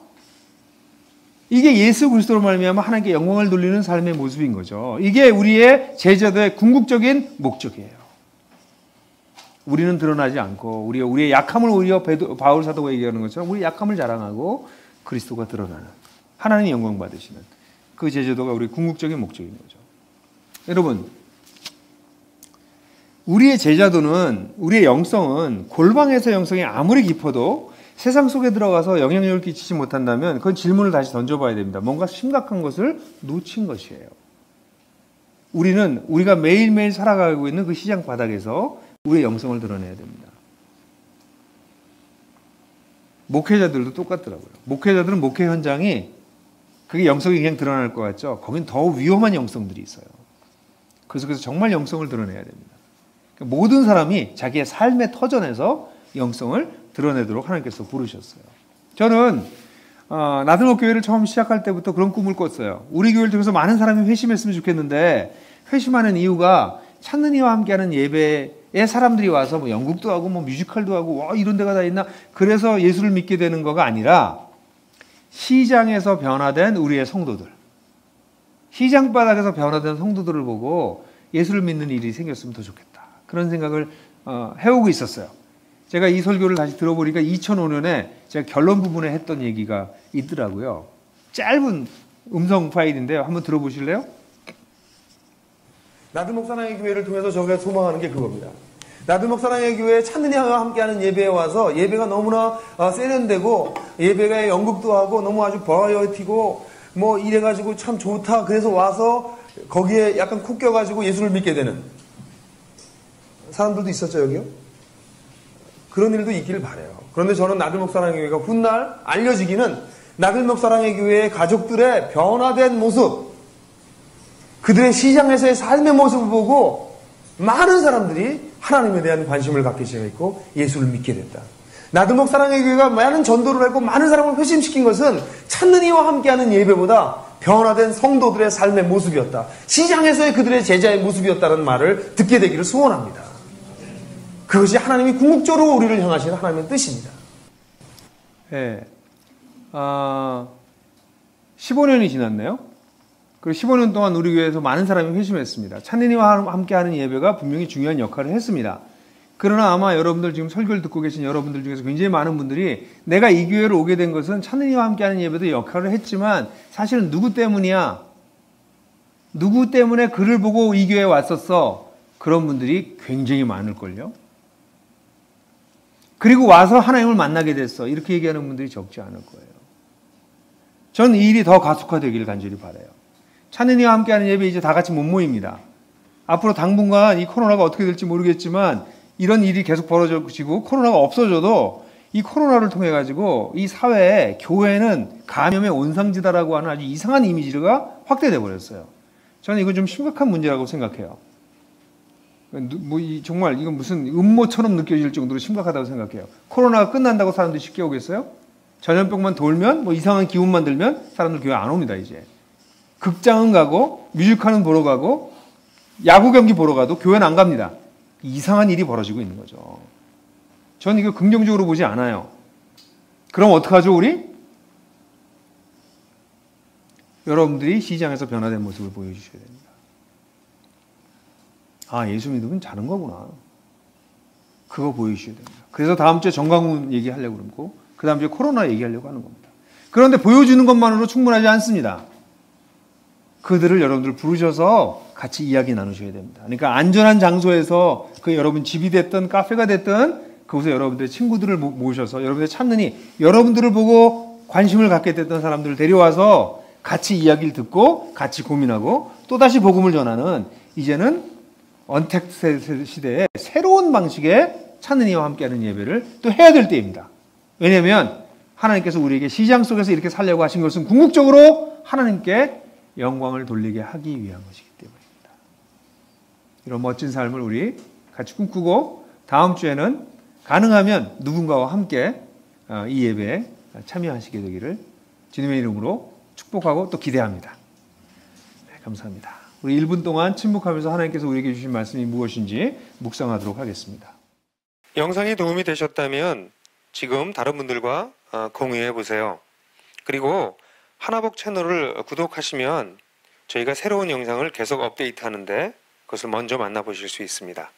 이게 예수 그리스도로 말미암아 하나님께 영광을 돌리는 삶의 모습인 거죠. 이게 우리의 제자도의 궁극적인 목적이에요. 우리는 드러나지 않고 우리의 약함을 오히려 바울 사도가 얘기하는 것처럼 우리의 약함을 자랑하고 그리스도가 드러나는 하나님이 영광 받으시는 그 제자도가 우리 궁극적인 목적인 거죠. 여러분, 우리의 제자도는, 우리의 영성은 골방에서 영성이 아무리 깊어도 세상 속에 들어가서 영향력을 끼치지 못한다면 그건 질문을 다시 던져봐야 됩니다. 뭔가 심각한 것을 놓친 것이에요. 우리가 매일매일 살아가고 있는 그 시장 바닥에서 우리의 영성을 드러내야 됩니다. 목회자들도 똑같더라고요. 목회자들은 목회 현장이 그게 영성이 그냥 드러날 것 같죠. 거긴 더 위험한 영성들이 있어요. 그래서 정말 영성을 드러내야 됩니다. 모든 사람이 자기의 삶의 터전에서 영성을 드러내도록 하나님께서 부르셨어요. 저는 나들목 교회를 처음 시작할 때부터 그런 꿈을 꿨어요. 우리 교회를 통해서 많은 사람이 회심했으면 좋겠는데, 회심하는 이유가 찾는 이와 함께하는 예배에 사람들이 와서 뭐 연극도 하고 뭐 뮤지컬도 하고 와 이런 데가 다 있나, 그래서 예수를 믿게 되는 거가 아니라 시장에서 변화된 우리의 성도들, 시장 바닥에서 변화된 성도들을 보고 예수를 믿는 일이 생겼으면 더 좋겠다, 그런 생각을 해오고 있었어요. 제가 이 설교를 다시 들어보니까 2005년에 제가 결론 부분에 했던 얘기가 있더라고요. 짧은 음성 파일인데요. 한번 들어보실래요? 나들목 사랑의 교회를 통해서 저가 소망하는 게 그겁니다. 나들목 사랑의 교회에 찾는 이와 함께하는 예배에 와서 예배가 너무나 세련되고 예배가 연극도 하고 너무 아주 버라이어티고 뭐 이래가지고 참 좋다, 그래서 와서 거기에 약간 콕 껴가지고 예수를 믿게 되는 사람들도 있었죠, 여기요? 그런 일도 있기를 바라요. 그런데 저는 나들목 사랑의 교회가 훗날 알려지기는 나들목 사랑의 교회의 가족들의 변화된 모습, 그들의 시장에서의 삶의 모습을 보고 많은 사람들이 하나님에 대한 관심을 갖기 시작했고 예수를 믿게 됐다. 나들목 사랑의 교회가 많은 전도를 했고 많은 사람을 회심시킨 것은 찾는 이와 함께하는 예배보다 변화된 성도들의 삶의 모습이었다, 시장에서의 그들의 제자의 모습이었다는 말을 듣게 되기를 소원합니다. 그것이 하나님이 궁극적으로 우리를 향하시는 하나님의 뜻입니다. 네. 15년이 지났네요. 그 15년 동안 우리 교회에서 많은 사람이 회심했습니다. 찾는 이와 함께하는 예배가 분명히 중요한 역할을 했습니다. 그러나 아마 여러분들 지금 설교를 듣고 계신 여러분들 중에서 굉장히 많은 분들이 내가 이 교회를 오게 된 것은 찾는 이와 함께하는 예배도 역할을 했지만 사실은 누구 때문이야? 누구 때문에 그를 보고 이 교회에 왔었어? 그런 분들이 굉장히 많을걸요. 그리고 와서 하나님을 만나게 됐어, 이렇게 얘기하는 분들이 적지 않을 거예요. 전 이 일이 더 가속화되기를 간절히 바라요. 찾는 이와 함께하는 예배 이제 다 같이 못 모입니다. 앞으로 당분간 이 코로나가 어떻게 될지 모르겠지만 이런 일이 계속 벌어지고 코로나가 없어져도 이 코로나를 통해 가지고 이 사회에 교회는 감염의 온상지다라고 하는 아주 이상한 이미지가 확대돼 버렸어요. 저는 이건 좀 심각한 문제라고 생각해요. 정말 이건 무슨 음모처럼 느껴질 정도로 심각하다고 생각해요. 코로나가 끝난다고 사람들이 쉽게 오겠어요? 전염병만 돌면, 뭐 이상한 기운만 들면 사람들 교회 안 옵니다, 이제. 극장은 가고, 뮤지컬은 보러 가고, 야구 경기 보러 가도 교회는 안 갑니다. 이상한 일이 벌어지고 있는 거죠. 저는 이거 긍정적으로 보지 않아요. 그럼 어떡하죠, 우리? 여러분들이 시장에서 변화된 모습을 보여주셔야 됩니다. 아, 예수 믿으면 자는 거구나. 그거 보여주셔야 됩니다. 그래서 다음 주에 정강훈 얘기하려고 그러고, 그 다음 주에 코로나 얘기하려고 하는 겁니다. 그런데 보여주는 것만으로 충분하지 않습니다. 그들을 여러분들 부르셔서 같이 이야기 나누셔야 됩니다. 그러니까 안전한 장소에서 그 여러분 집이 됐든 카페가 됐든 그곳에 여러분들의 친구들을 모셔서 여러분들 찾느니 여러분들을 보고 관심을 갖게 됐던 사람들을 데려와서 같이 이야기를 듣고 같이 고민하고 또다시 복음을 전하는, 이제는 언택트 시대에 새로운 방식의 찾는 이와 함께하는 예배를 또 해야 될 때입니다. 왜냐하면 하나님께서 우리에게 시장 속에서 이렇게 살려고 하신 것은 궁극적으로 하나님께 영광을 돌리게 하기 위한 것이기 때문입니다. 이런 멋진 삶을 우리 같이 꿈꾸고 다음 주에는 가능하면 누군가와 함께 이 예배에 참여하시게 되기를 주님의 이름으로 축복하고 또 기대합니다. 네, 감사합니다. 우리 1분 동안 침묵하면서 하나님께서 우리에게 주신 말씀이 무엇인지 묵상하도록 하겠습니다. 영상이 도움이 되셨다면 지금 다른 분들과 공유해 보세요. 그리고 하나복 채널을 구독하시면 저희가 새로운 영상을 계속 업데이트하는데 그것을 먼저 만나보실 수 있습니다.